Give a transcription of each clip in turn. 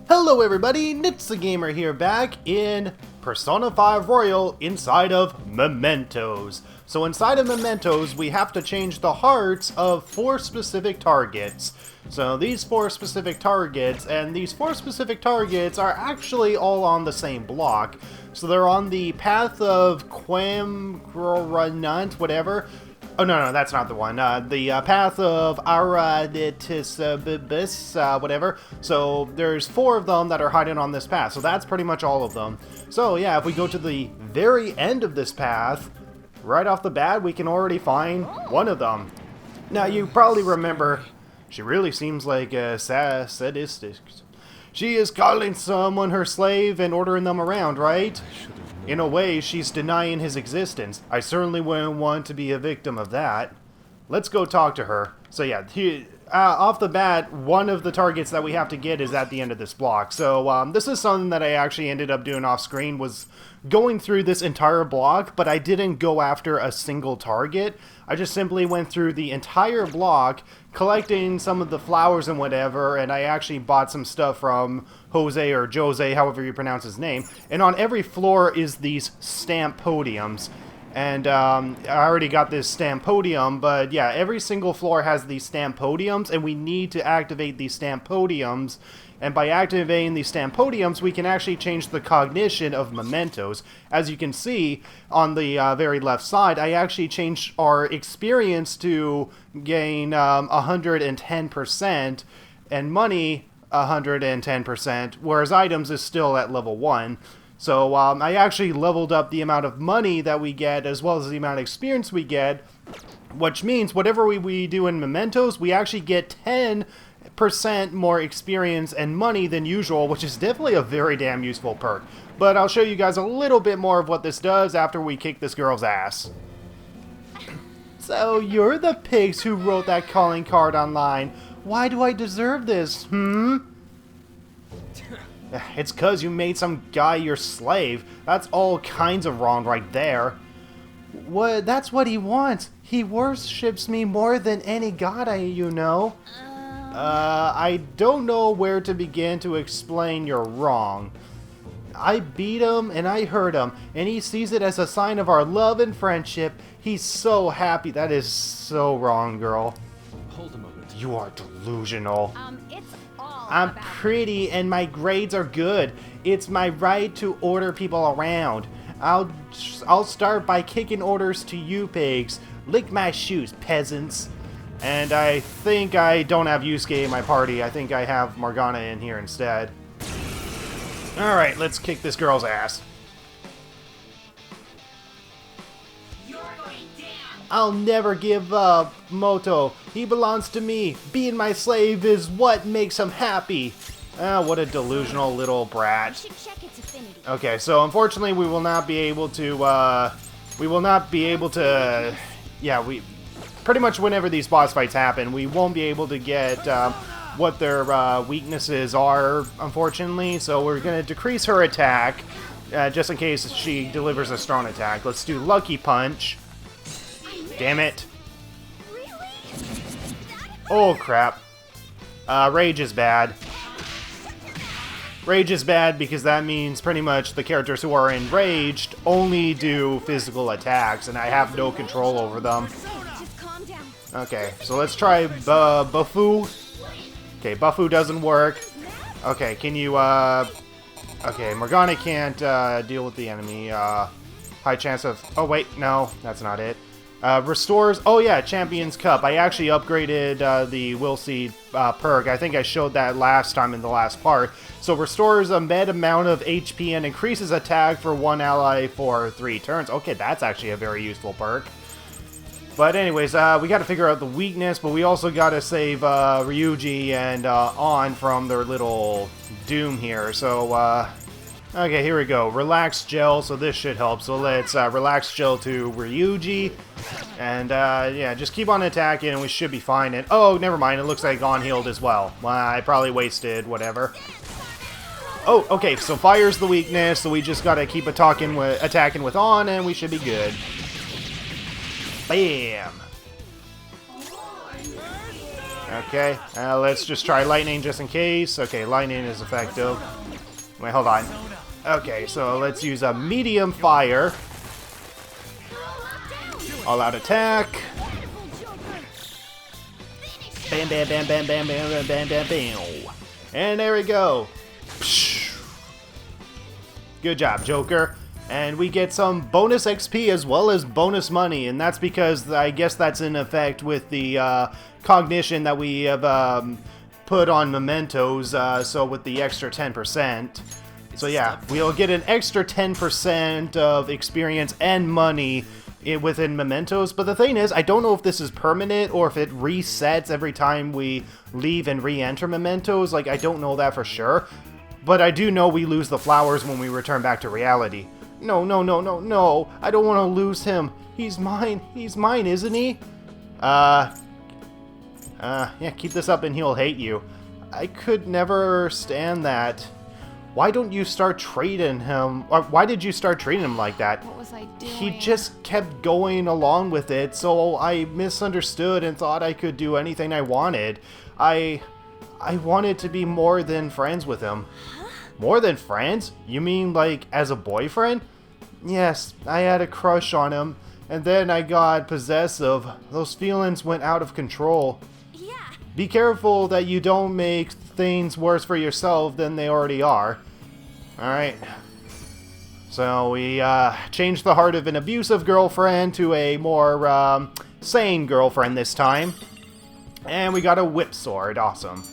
Hello everybody, Nitsa here back in Persona 5 Royal inside of Mementos. So inside of Mementos, we have to change the hearts of 4 specific targets. So these 4 specific targets, and these 4 specific targets are actually all on the same block. So they're on the path of Quamgranant, whatever. Oh, no, that's not the one. The path of Araditisbis, whatever. So there's 4 of them that are hiding on this path. So that's pretty much all of them. So yeah, if we go to the very end of this path, right off the bat, we can already find one of them. Now, you probably remember, she really seems like a sadistic. She is calling someone her slave and ordering them around, right? In a way, she's denying his existence. I certainly wouldn't want to be a victim of that. Let's go talk to her. So yeah, off the bat, one of the targets that we have to get is at the end of this block. So this is something that I actually ended up doing off screen, was going through this entire block, but I didn't go after a single target. I just simply went through the entire block, collecting some of the flowers and whatever, and I actually bought some stuff from Jose or Jose, however you pronounce his name. And on every floor is these stamp podiums. And I already got this stamp podium, but yeah, every single floor has these stamp podiums, and we need to activate these stamp podiums. And by activating these stamp podiums, we can actually change the cognition of Mementos. As you can see on the very left side, I actually changed our experience to gain 110% and money 110%, whereas items is still at level 1. So I actually leveled up the amount of money that we get as well as the amount of experience we get, which means whatever we do in Mementos, we actually get 10% more experience and money than usual, which is definitely a very damn useful perk. But I'll show you guys a little bit more of what this does after we kick this girl's ass. So you're the pigs who wrote that calling card online. Why do I deserve this, It's 'cause you made some guy your slave. That's all kinds of wrong right there. What? That's what he wants. He worships me more than any god you know. I don't know where to begin to explain you're wrong. I beat him and I hurt him, and he sees it as a sign of our love and friendship. He's so happy. That is so wrong, girl. Hold a moment. You are delusional. It's all I'm about pretty and my grades are good. It's my right to order people around. I'll start by kicking orders to you pigs. Lick my shoes, peasants. And I think I don't have Yusuke in my party. I think I have Morgana in here instead. Alright, let's kick this girl's ass. You're going down. I'll never give up, Moto. He belongs to me. Being my slave is what makes him happy. Ah, what a delusional little brat. Should check its affinity. Okay, so unfortunately we will not be able to, yeah, pretty much whenever these boss fights happen, we won't be able to get what their weaknesses are, unfortunately. So we're going to decrease her attack, just in case she delivers a strong attack. Let's do Lucky Punch. Damn it. Oh, crap. Rage is bad. Rage is bad because that means pretty much the characters who are enraged only do physical attacks, and I have no control over them. Just calm down. Okay, so let's try Bufu. Okay, Bufu doesn't work. Okay, can you, okay, Morgana can't deal with the enemy. High chance of... Oh, wait, no, that's not it. Restores... Oh, yeah, Champion's Cup. I actually upgraded the Will Seed perk. I think I showed that last time in the last part. So restores a med amount of HP and increases attack for one ally for 3 turns. Okay, that's actually a very useful perk. But anyways, we got to figure out the weakness, but we also got to save Ryuji and On from their little doom here. So, okay, here we go. Relax Gel, so this should help. So let's Relax Gel to Ryuji. And, yeah, just keep on attacking and we should be fine. And, oh, never mind. It looks like On healed as well. I probably wasted whatever. Oh, okay, so Fire's the weakness, so we just got to keep attacking with On, and we should be good. Bam! Okay, let's just try lightning just in case. Okay, lightning is effective. Wait, hold on. Okay, so let's use a medium fire. All out attack. Bam, bam, bam, bam, bam, bam, bam, bam, bam, bam. And there we go. Good job, Joker. And we get some bonus XP as well as bonus money, and that's because I guess that's in effect with the cognition that we have put on Mementos, so with the extra 10%. So yeah, we'll get an extra 10% of experience and money within Mementos, but the thing is, I don't know if this is permanent or if it resets every time we leave and re-enter Mementos. Like, I don't know that for sure, but I do know we lose the flowers when we return back to reality. No, no, no, no, no, I don't want to lose him. He's mine, isn't he? Yeah, keep this up and he'll hate you. I could never stand that. Why don't you start treating him, or why did you start treating him like that? What was I doing? He just kept going along with it, so I misunderstood and thought I could do anything I wanted. I wanted to be more than friends with him. Huh? More than friends? You mean like as a boyfriend? Yes, I had a crush on him, and then I got possessive. Those feelings went out of control. Yeah. Be careful that you don't make things worse for yourself than they already are. Alright. So we changed the heart of an abusive girlfriend to a more sane girlfriend this time. And we got a whip sword. Awesome.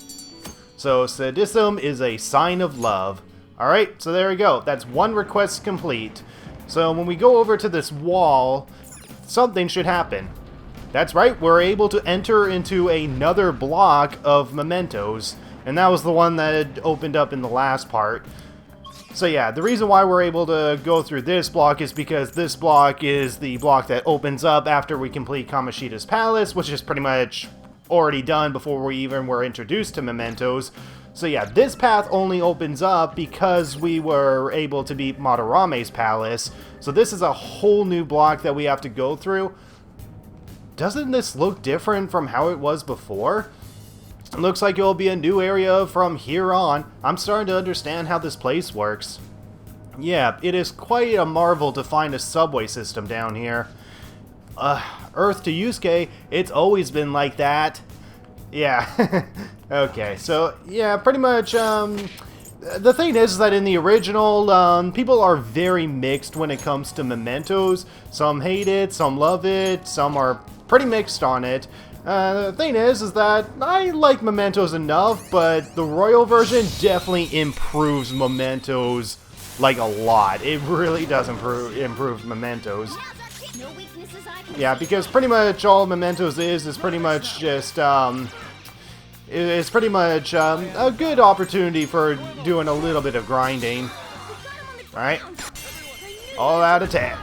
So sadism is a sign of love. Alright, so there we go. That's one request complete. So when we go over to this wall, something should happen. That's right, we're able to enter into another block of Mementos. And that was the one that had opened up in the last part. So yeah, the reason why we're able to go through this block is because this block is the block that opens up after we complete Kamoshida's Palace, which is pretty much already done before we even were introduced to Mementos. So yeah, this path only opens up because we were able to beat Madarame's Palace. So this is a whole new block that we have to go through. Doesn't this look different from how it was before? It looks like it'll be a new area from here on. I'm starting to understand how this place works. Yeah, it is quite a marvel to find a subway system down here. Earth to Yusuke, it's always been like that. Yeah. Okay, so yeah, pretty much, the thing is that in the original, people are very mixed when it comes to Mementos. Some hate it, some love it, some are pretty mixed on it. The thing is that I like Mementos enough, but the Royal version definitely improves Mementos, like, a lot. It really does improve Mementos. Yeah, because pretty much all Mementos is pretty much just, it's pretty much a good opportunity for doing a little bit of grinding. Alright. All out attack.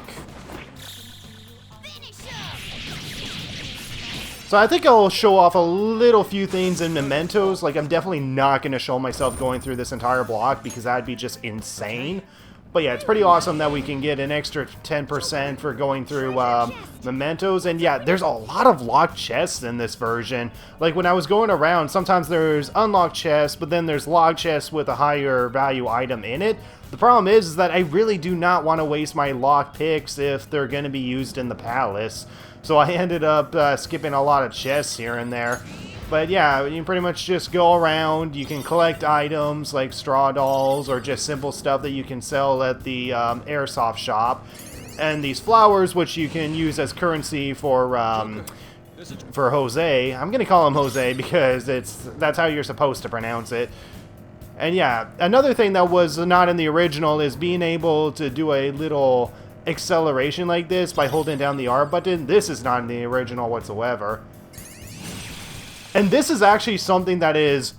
So I think I'll show off a little few things in Mementos. Like, I'm definitely not going to show myself going through this entire block because that'd be just insane. But yeah, it's pretty awesome that we can get an extra 10% for going through Mementos. And yeah, there's a lot of locked chests in this version. Like, when I was going around, sometimes there's unlocked chests, but then there's locked chests with a higher value item in it. The problem is that I really do not want to waste my lock picks if they're going to be used in the palace. So I ended up skipping a lot of chests here and there. But yeah, you can pretty much just go around. You can collect items like straw dolls or just simple stuff that you can sell at the airsoft shop. And these flowers, which you can use as currency for Jose. I'm going to call him Jose because that's how you're supposed to pronounce it. And yeah, another thing that was not in the original is being able to do a little acceleration like this by holding down the R button. This is not in the original whatsoever. And this is actually something that is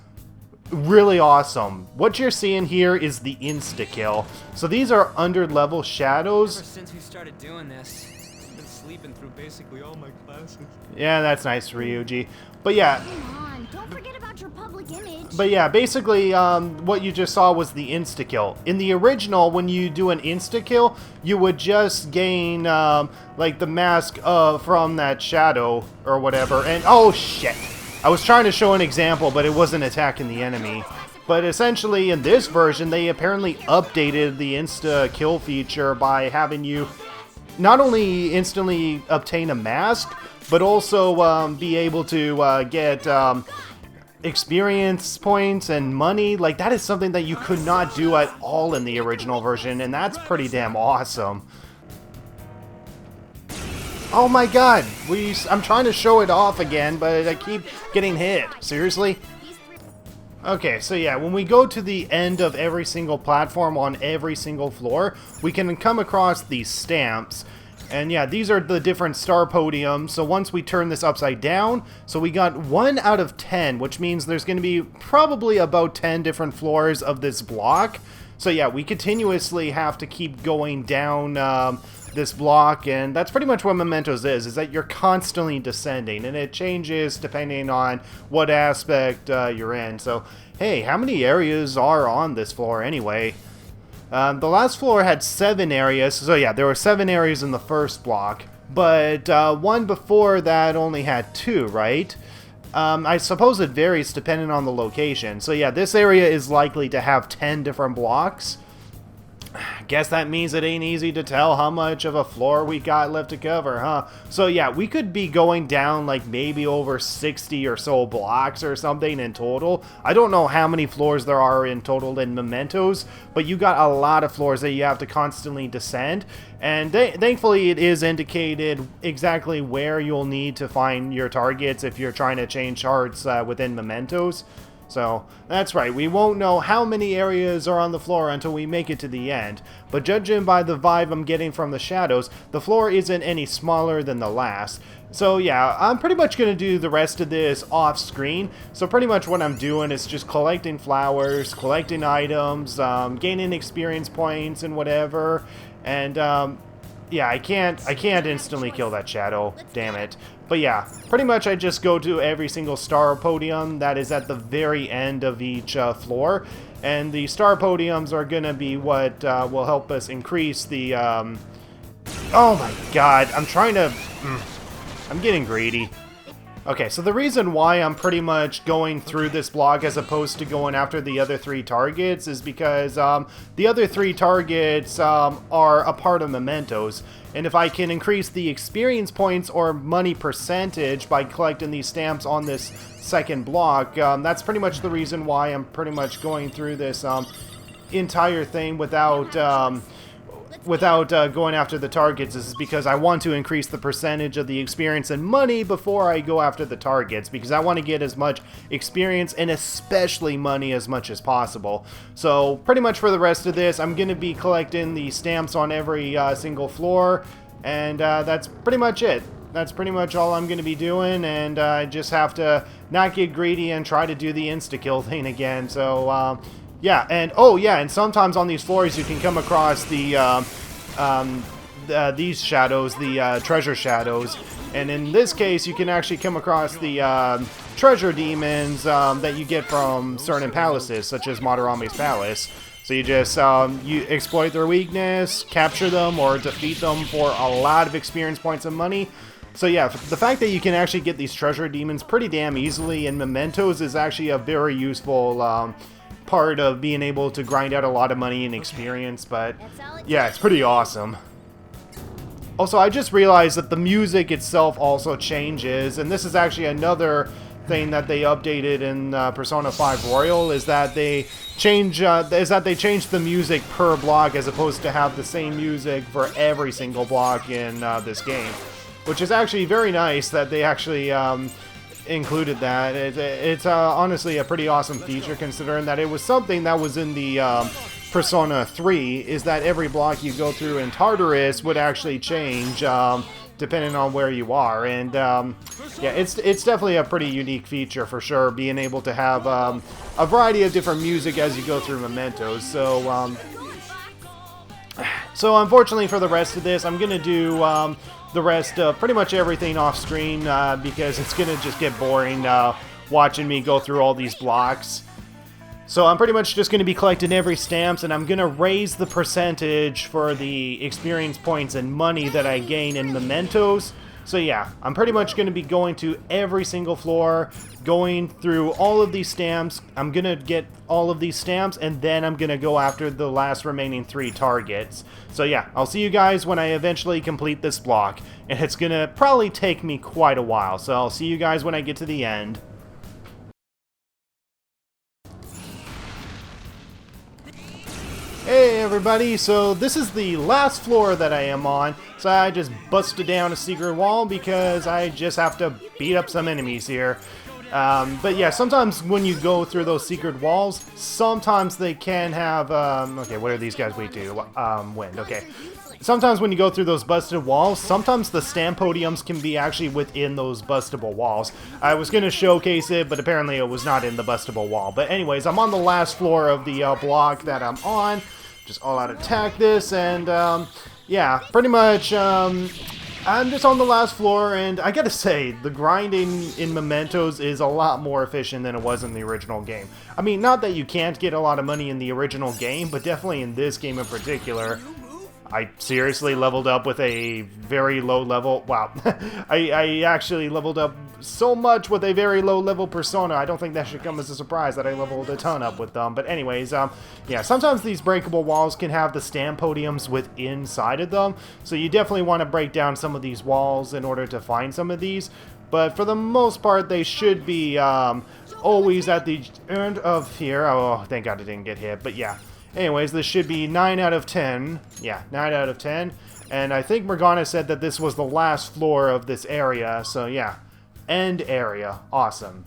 really awesome. What you're seeing here is the insta-kill. So these are under-level shadows. Ever since we started doing this, I've been sleeping through basically all my classes. Yeah, that's nice, Ryuji. But yeah. Come on, don't forget about your public image. But yeah, basically, what you just saw was the insta-kill. In the original, when you do an insta-kill, you would just gain, like, the mask from that shadow or whatever. And, oh, shit. I was trying to show an example, but it wasn't attacking the enemy. But essentially, in this version, they apparently updated the insta-kill feature by having you not only instantly obtain a mask, but also be able to get experience points and money. Like, that is something that you could not do at all in the original version, and that's pretty damn awesome. Oh my god, I'm trying to show it off again, but I keep getting hit. Seriously? Okay, so yeah, when we go to the end of every single platform on every single floor, we can come across these stamps. And yeah, these are the different star podiums. So once we turn this upside down, so we got 1 out of 10, which means there's going to be probably about 10 different floors of this block. So yeah, we continuously have to keep going down this block, and that's pretty much what Mementos is that you're constantly descending, and it changes depending on what aspect you're in. So, hey, how many areas are on this floor anyway? The last floor had 7 areas, so yeah, there were 7 areas in the first block, but one before that only had 2, right? I suppose it varies depending on the location. So yeah, this area is likely to have 10 different blocks. Guess that means it ain't easy to tell how much of a floor we got left to cover, huh? So yeah, we could be going down like maybe over 60 or so blocks or something in total. I don't know how many floors there are in total in Mementos, but you got a lot of floors that you have to constantly descend. And thankfully it is indicated exactly where you'll need to find your targets if you're trying to change hearts within Mementos. So, that's right, we won't know how many areas are on the floor until we make it to the end, but judging by the vibe I'm getting from the shadows, the floor isn't any smaller than the last. So yeah, I'm pretty much going to do the rest of this off screen, so pretty much what I'm doing is just collecting flowers, collecting items, gaining experience points and whatever, and yeah, I can't instantly kill that shadow, damn it. But yeah, pretty much I just go to every single star podium that is at the very end of each floor. And the star podiums are going to be what will help us increase the... Oh my god, I'm getting greedy. Okay, so the reason why I'm pretty much going through this block as opposed to going after the other 3 targets is because the other 3 targets are a part of Mementos. And if I can increase the experience points or money percentage by collecting these stamps on this second block, that's pretty much the reason why I'm pretty much going through this entire thing without going after the targets, is because I want to increase the percentage of the experience and money before I go after the targets, because I want to get as much experience and especially money as much as possible. So pretty much for the rest of this, I'm going to be collecting the stamps on every single floor, and that's pretty much it. That's pretty much all I'm going to be doing, and I just have to not get greedy and try to do the insta-kill thing again. So, yeah, and oh yeah, and sometimes on these floors you can come across the these shadows, the treasure shadows, and in this case you can actually come across the treasure demons that you get from certain palaces, such as Madarame's palace. So you just you exploit their weakness, capture them, or defeat them for a lot of experience points and money. So yeah, the fact that you can actually get these treasure demons pretty damn easily in Mementos is actually a very useful part of being able to grind out a lot of money and experience, but yeah, it's pretty awesome. Also, I just realized that the music itself also changes, and this is actually another thing that they updated in Persona 5 Royal, is that they change the music per block as opposed to have the same music for every single block in this game, which is actually very nice that they actually included that. It's honestly a pretty awesome feature, considering that it was something that was in the Persona 3, is that every block you go through in Tartarus would actually change depending on where you are, and yeah, it's definitely a pretty unique feature for sure, being able to have a variety of different music as you go through Mementos. So unfortunately for the rest of this, I'm gonna do the rest of pretty much everything off screen because it's gonna just get boring watching me go through all these blocks. So I'm pretty much just going to be collecting every stamps, and I'm going to raise the percentage for the experience points and money that I gain in Mementos. So yeah, I'm pretty much going to be going to every single floor, going through all of these stamps. I'm going to get all of these stamps, and then I'm going to go after the last remaining 3 targets. So yeah, I'll see you guys when I eventually complete this block, and it's going to probably take me quite a while. So I'll see you guys when I get to the end. Hey everybody, so this is the last floor that I am on, so I just busted down a secret wall because I just have to beat up some enemies here. But yeah, sometimes when you go through those secret walls, sometimes they can have, okay, what are these guys weak to? Wind, okay. Sometimes when you go through those busted walls, sometimes the stand podiums can be actually within those bustable walls. I was going to showcase it, but apparently it was not in the bustable wall. But anyways, I'm on the last floor of the block that I'm on. Just all out attack this, and yeah, pretty much I'm just on the last floor, and I gotta say, the grinding in Mementos is a lot more efficient than it was in the original game. I mean, not that you can't get a lot of money in the original game, but definitely in this game in particular. I seriously leveled up with a very low level. Wow. I actually leveled up so much with a very low level persona. I don't think that should come as a surprise that I leveled a ton up with them. But anyways, yeah, sometimes these breakable walls can have the stand podiums inside of them. So you definitely want to break down some of these walls in order to find some of these. But for the most part, they should be always at the end of here. Oh, thank God I didn't get hit. But yeah. Anyways, this should be 9 out of 10. Yeah, 9 out of 10. And I think Morgana said that this was the last floor of this area. So yeah, end area. Awesome.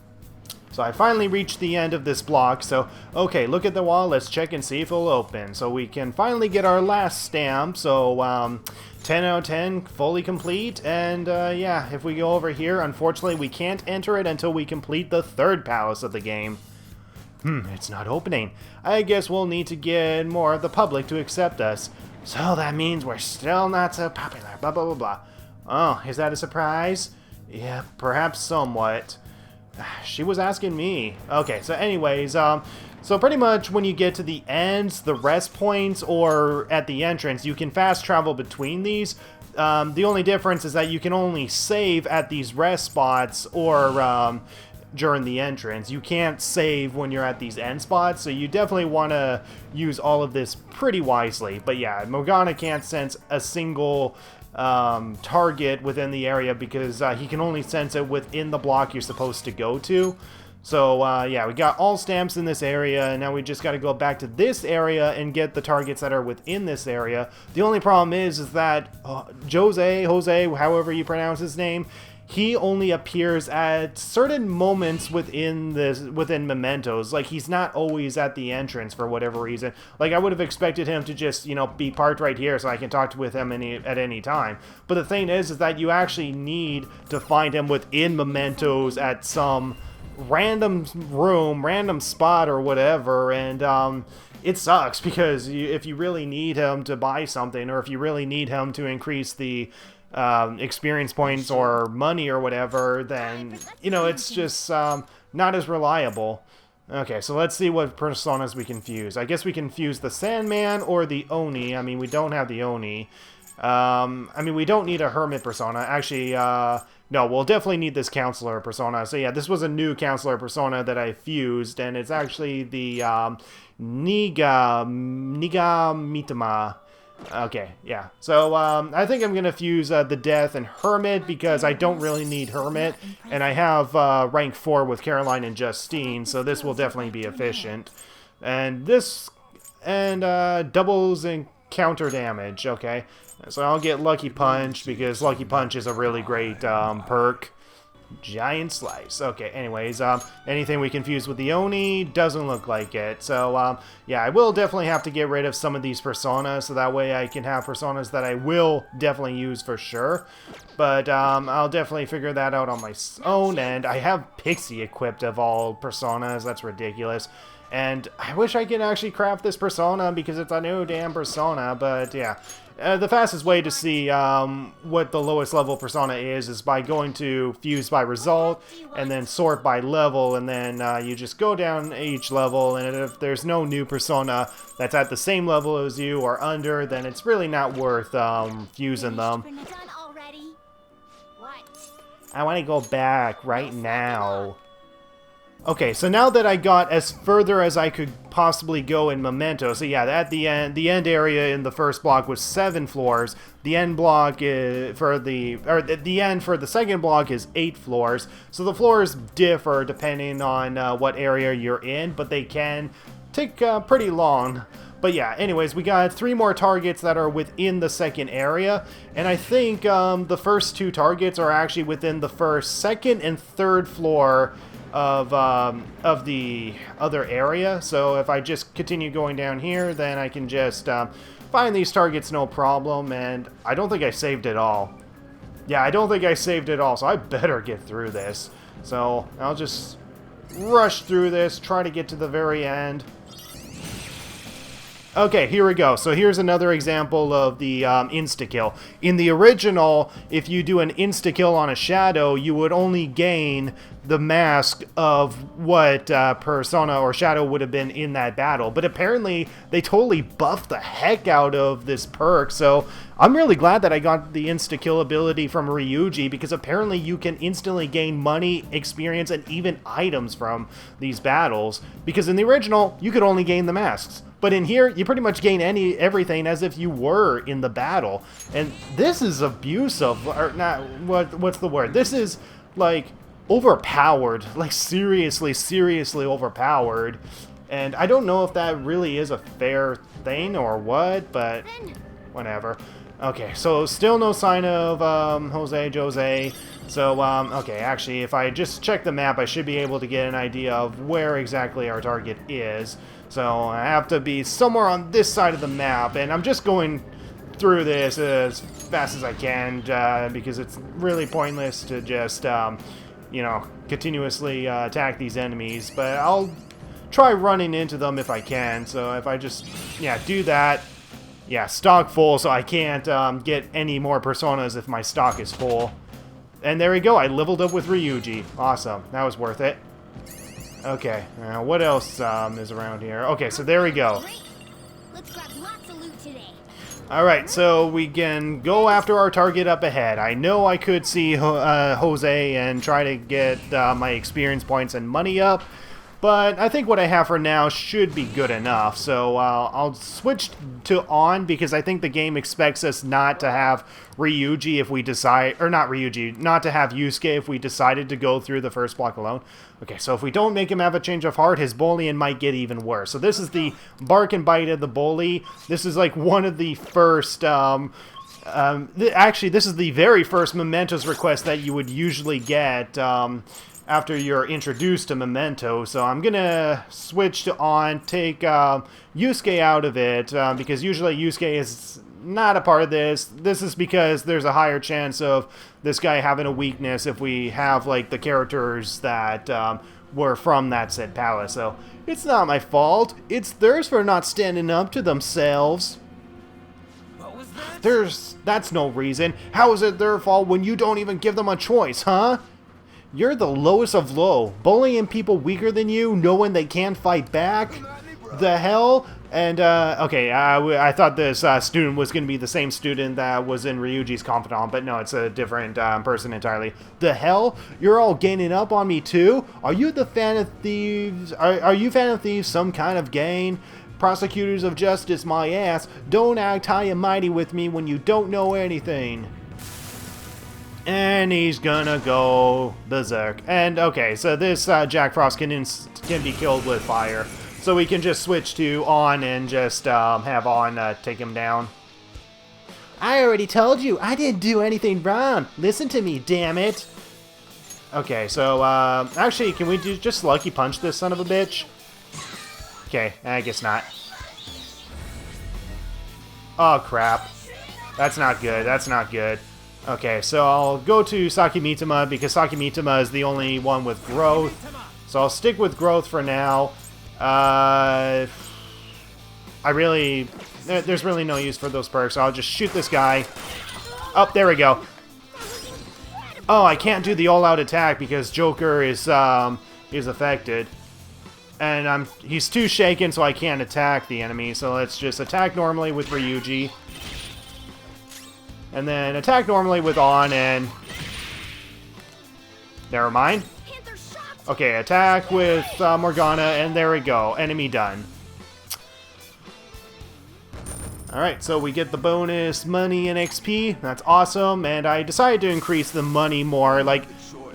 So I finally reached the end of this block. So, okay, look at the wall. Let's check and see if it'll open. So we can finally get our last stamp. So, 10 out of 10, fully complete. And yeah, if we go over here, unfortunately, we can't enter it until we complete the 3rd palace of the game. It's not opening. I guess we'll need to get more of the public to accept us. So that means we're still not so popular, blah, blah, blah, blah. Oh, is that a surprise? Yeah, perhaps somewhat. She was asking me. Okay, so anyways, so pretty much when you get to the ends, the rest points, or at the entrance, you can fast travel between these. The only difference is that you can only save at these rest spots or, during the entrance. You can't save when you're at these end spots, so you definitely want to use all of this pretty wisely. But yeah, Morgana can't sense a single target within the area because he can only sense it within the block you're supposed to go to. So yeah, we got all stamps in this area, and now we just got to go back to this area and get the targets that are within this area. The only problem is that Jose, however you pronounce his name, he only appears at certain moments within Mementos. Like, he's not always at the entrance for whatever reason. Like, I would have expected him to just, you know, be parked right here so I can talk with him at any time. But the thing is that you actually need to find him within Mementos at some random room, random spot or whatever, and it sucks because if you really need him to buy something, or if you really need him to increase the experience points or money or whatever, then, you know, it's just not as reliable. Okay, so let's see what personas we can fuse. I guess we can fuse the Sandman or the Oni. I mean, we don't have the Oni. I mean, we don't need a Hermit persona. Actually, no, we'll definitely need this Counselor persona. So yeah, this was a new Counselor persona that I fused, and it's actually the Niga Mitama. Okay, yeah. So, I think I'm going to fuse the Death and Hermit because I don't really need Hermit. And I have rank 4 with Caroline and Justine, so this will definitely be efficient. And this, and doubles and counter damage, okay. So I'll get Lucky Punch because Lucky Punch is a really great perk. Giant Slice. Okay, anyways, anything we can fuse with the Oni doesn't look like it. So, yeah, I will definitely have to get rid of some of these personas, so that way I can have personas that I will definitely use for sure. But, I'll definitely figure that out on my own, and I have Pixie equipped of all personas. That's ridiculous. And I wish I could actually craft this persona because it's a new damn persona, but yeah. The fastest way to see what the lowest level persona is by going to fuse by result and then sort by level, and then you just go down each level, and if there's no new persona that's at the same level as you or under, then it's really not worth fusing them. I want to go back right now. Okay, so now that I got as further as I could possibly go in Mementos, so yeah, at the end area in the first block was 7 floors. The end block is the end for the second block is 8 floors. So the floors differ depending on what area you're in, but they can take pretty long. But yeah, anyways, we got 3 more targets that are within the second area, and I think the first 2 targets are actually within the first, second, and third floor of the other area. So if I just continue going down here, then I can just find these targets no problem, and I don't think I saved it all. Yeah, I don't think I saved it all, so I better get through this. So I'll just rush through this, try to get to the very end. Okay, here we go. So here's another example of the insta-kill. In the original, if you do an insta-kill on a shadow, you would only gain the mask of what persona or shadow would have been in that battle. But apparently, they totally buffed the heck out of this perk, so I'm really glad that I got the insta-kill ability from Ryuji, because apparently you can instantly gain money, experience, and even items from these battles. Because in the original, you could only gain the masks. But in here, you pretty much gain everything as if you were in the battle. And this is abusive, or not, what's the word? This is, like, overpowered. Like, seriously overpowered. And I don't know if that really is a fair thing or what, but whatever. Okay, so still no sign of Jose. So, okay, actually, if I just check the map, I should be able to get an idea of where exactly our target is. So I have to be somewhere on this side of the map, and I'm just going through this as fast as I can, because it's really pointless to just, you know, continuously attack these enemies. But I'll try running into them if I can. So if I just, yeah, do that. Yeah, stock full, so I can't get any more personas if my stock is full. And there we go, I leveled up with Ryuji. Awesome, that was worth it. Okay, what else is around here? Okay, so there we go. Let's grab lots of loot today. Alright, so we can go after our target up ahead. I know I could see Jose and try to get my experience points and money up, but I think what I have for now should be good enough. So I'll switch to on, because I think the game expects us not to have Ryuji if we decide, or not Ryuji, not to have Yusuke if we decided to go through the first block alone. Okay, so if we don't make him have a change of heart, his bullying might get even worse. So this is the bark and bite of the bully. This is like one of the first, actually this is the very first Mementos request that you would usually get after you're introduced to Memento. So I'm gonna switch to on, take Yusuke out of it, because usually Yusuke is not a part of this. This is because there's a higher chance of this guy having a weakness if we have, like, the characters that were from that said palace. So it's not my fault. It's theirs for not standing up to themselves. What was that? That's no reason. How is it their fault when you don't even give them a choice, huh? You're the lowest of low. Bullying people weaker than you, knowing they can't fight back? The hell? And, okay, I thought this student was going to be the same student that was in Ryuji's confidant, but no, it's a different person entirely. The hell? You're all gaining up on me too? Are you the fan of Thieves? Are you fan of Thieves some kind of gang? Prosecutors of justice, my ass. Don't act high and mighty with me when you don't know anything. And he's gonna go berserk. And okay, so this Jack Frost can be killed with fire. So we can just switch to on and just have on take him down. I already told you, I didn't do anything wrong. Listen to me, damn it. Okay, so actually, can we just lucky punch this son of a bitch? Okay, I guess not. Oh crap. That's not good, that's not good. Okay, so I'll go to Sakimitama because Sakimitama is the only one with growth. So I'll stick with growth for now. There's really no use for those perks, so I'll just shoot this guy. Oh, there we go. Oh, I can't do the all-out attack because Joker is affected. And he's too shaken, so I can't attack the enemy. So let's just attack normally with Ryuji. And then attack normally with on, and Never mind. Panther shocked. Okay, attack with Morgana, and there we go. Enemy done. Alright, so we get the bonus money and XP. That's awesome, and I decided to increase the money more. Like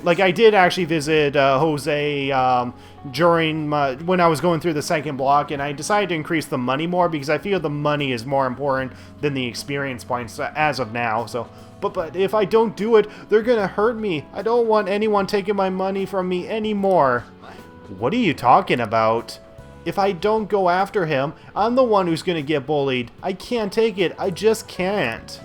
I did actually visit Jose during when I was going through the second block, and I decided to increase the money more because I feel the money is more important than the experience points as of now. So, but if I don't do it, they're gonna hurt me. I don't want anyone taking my money from me anymore. What are you talking about? If I don't go after him, I'm the one who's gonna get bullied. I can't take it. I just can't.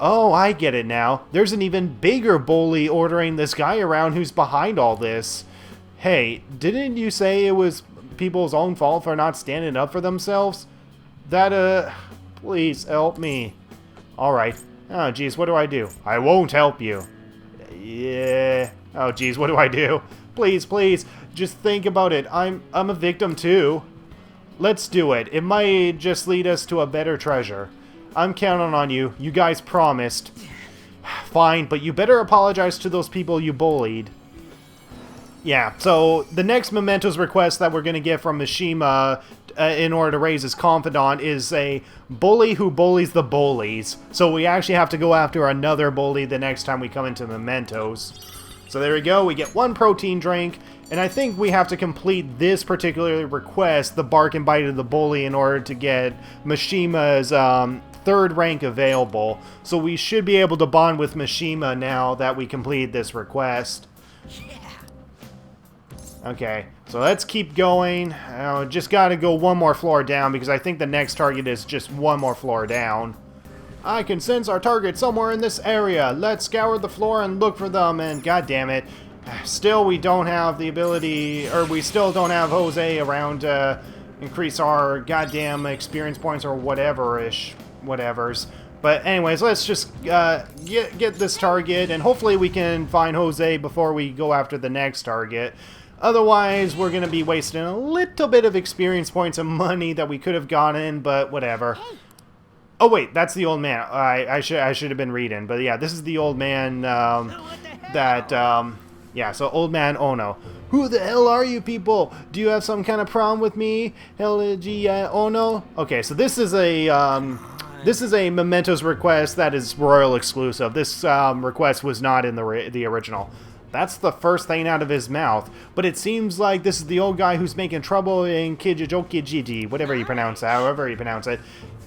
Oh, I get it now. There's an even bigger bully ordering this guy around who's behind all this. Hey, didn't you say it was people's own fault for not standing up for themselves? Please help me. Alright. Oh, geez, what do I do? I won't help you. Yeah. Oh, geez, what do I do? Please, please, just think about it. I'm a victim too. Let's do it. It might just lead us to a better treasure. I'm counting on you. You guys promised. Fine, but you better apologize to those people you bullied. Yeah, so the next Mementos request that we're going to get from Mishima in order to raise his confidant is a bully who bullies the bullies. So we actually have to go after another bully the next time we come into Mementos. So there we go, we get one protein drink, and I think we have to complete this particular request, the Bark and Bite of the Bully, in order to get Mishima's third rank available. So we should be able to bond with Mishima now that we complete this request. Okay, so let's keep going. Just gotta go one more floor down because I think the next target is just one more floor down. I can sense our target somewhere in this area. Let's scour the floor and look for them, and god damn it. Still, we don't have the ability, or we still don't have Jose around to increase our goddamn experience points or whatever-ish. Whatevers. But anyways, let's just get this target, and hopefully we can find Jose before we go after the next target. Otherwise, we're going to be wasting a little bit of experience points and money that we could have gotten, but whatever. Oh wait, that's the old man. I should have been reading, but yeah, this is the old man yeah, so old man Ono. Who the hell are you people? Do you have some kind of problem with me? Helgi Ono? Okay, so this is a Mementos request that is Royal exclusive. This request was not in the original. That's the first thing out of his mouth. But it seems like this is the old guy who's making trouble in Kijijokijiji, whatever you pronounce that, however you pronounce it.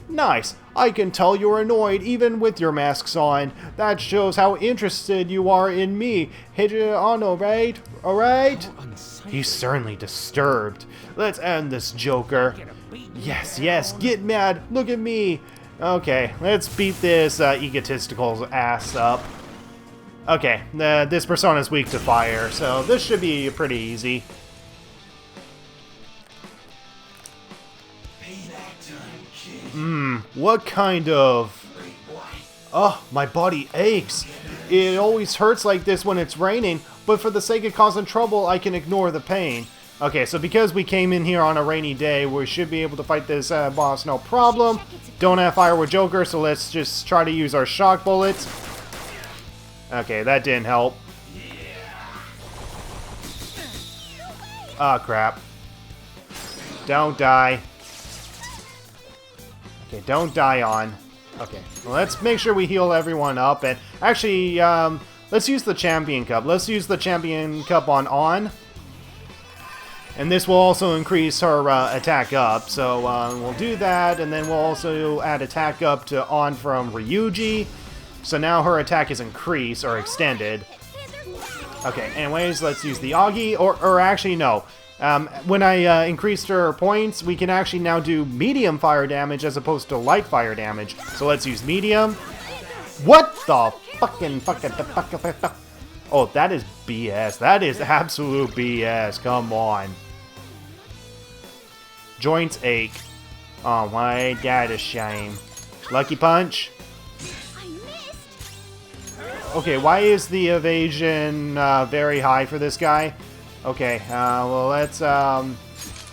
Nice. I can tell you're annoyed even with your masks on. That shows how interested you are in me. Hijano, right? Alright? He's certainly disturbed. Let's end this joker. Yes, yes, get mad. Look at me. Okay, let's beat this egotistical ass up. Okay, this persona's weak to fire, so this should be pretty easy. What kind of... Oh, my body aches. It always hurts like this when it's raining, but for the sake of causing trouble, I can ignore the pain. Okay, so because we came in here on a rainy day, we should be able to fight this boss no problem. Don't have fire with Joker, so let's just try to use our shock bullets. Okay, that didn't help. Oh, crap. Don't die. Okay, don't die on. Okay, well, let's make sure we heal everyone up. And actually, let's use the Champion Cup. Let's use the Champion Cup on. And this will also increase her attack up. So we'll do that, and then we'll also add attack up to on from Ryuji. So now her attack is increased, or extended. Okay, anyways, let's use the Augie, or actually, no. When I increased her points, we can actually now do medium fire damage as opposed to light fire damage. So let's use medium. What the fucking... Oh, that is BS. That is absolute BS. Come on. Joints ache. Oh my, that is shame. Lucky punch. Okay, why is the evasion very high for this guy? Okay, well, let's,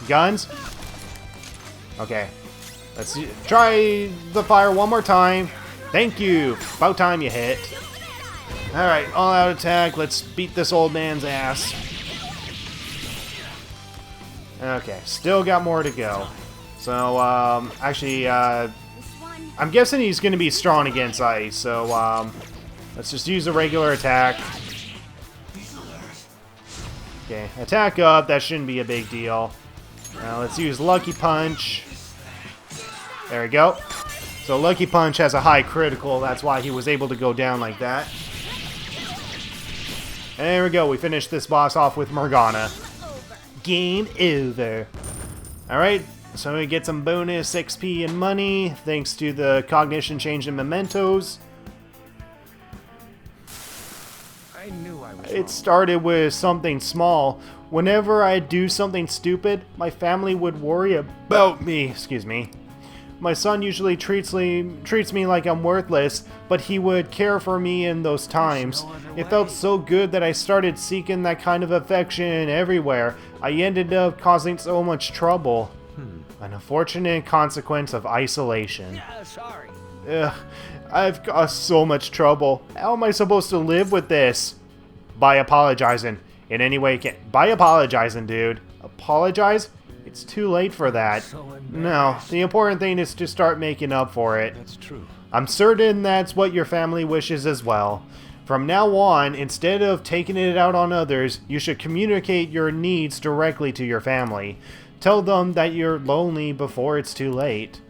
guns? Okay, let's try the fire one more time. Thank you. About time you hit. Alright, all-out attack. Let's beat this old man's ass. Okay, still got more to go. So, actually, I'm guessing he's going to be strong against ice, so, let's just use a regular attack. Okay, attack up. That shouldn't be a big deal. Now, let's use Lucky Punch. There we go. So, Lucky Punch has a high critical. That's why he was able to go down like that. And there we go. We finished this boss off with Morgana. Game over. Alright, so we get some bonus XP and money thanks to the Cognition change in Mementos. I knew I was It wrong. started with something small. Whenever I do something stupid, my family would worry about me. Excuse me. My son usually treats me like I'm worthless, but he would care for me in those times. It felt so good that I started seeking that kind of affection everywhere. I ended up causing so much trouble. An unfortunate consequence of isolation. Sorry. Ugh, I've caused so much trouble. How am I supposed to live with this? By apologizing. In any way you can. By apologizing, dude. Apologize? It's too late for that. No, the important thing is to start making up for it. That's true. I'm certain that's what your family wishes as well. From now on, instead of taking it out on others, you should communicate your needs directly to your family. Tell them that you're lonely before it's too late.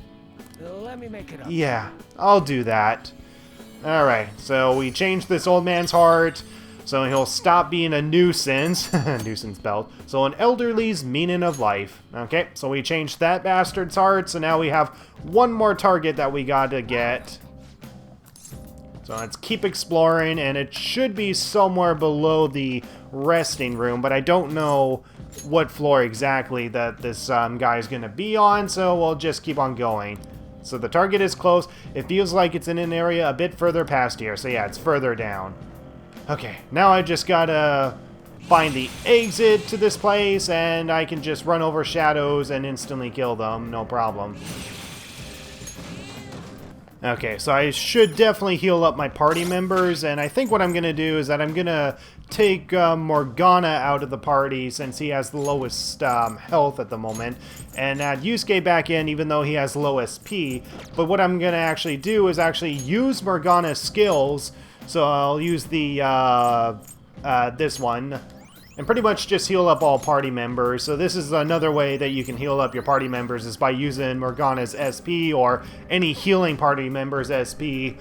Let me make it up. Yeah, I'll do that. Alright, so we changed this old man's heart, so he'll stop being a nuisance. Nuisance belt. So an elderly's meaning of life. Okay, so we changed that bastard's heart, so now we have one more target that we gotta get. So let's keep exploring, and it should be somewhere below the resting room, but I don't know what floor exactly that this guy is gonna be on, so we'll just keep on going. So the target is close. It feels like it's in an area a bit further past here, so yeah, it's further down. Okay, now I just gotta find the exit to this place, and I can just run over shadows and instantly kill them, no problem. Okay, so I should definitely heal up my party members, and I think what I'm gonna do is that I'm gonna take Morgana out of the party since he has the lowest health at the moment, and add Yusuke back in even though he has low SP. But what I'm gonna actually do is actually use Morgana's skills. So I'll use the, this one, and pretty much just heal up all party members. So this is another way that you can heal up your party members is by using Morgana's SP or any healing party member's SP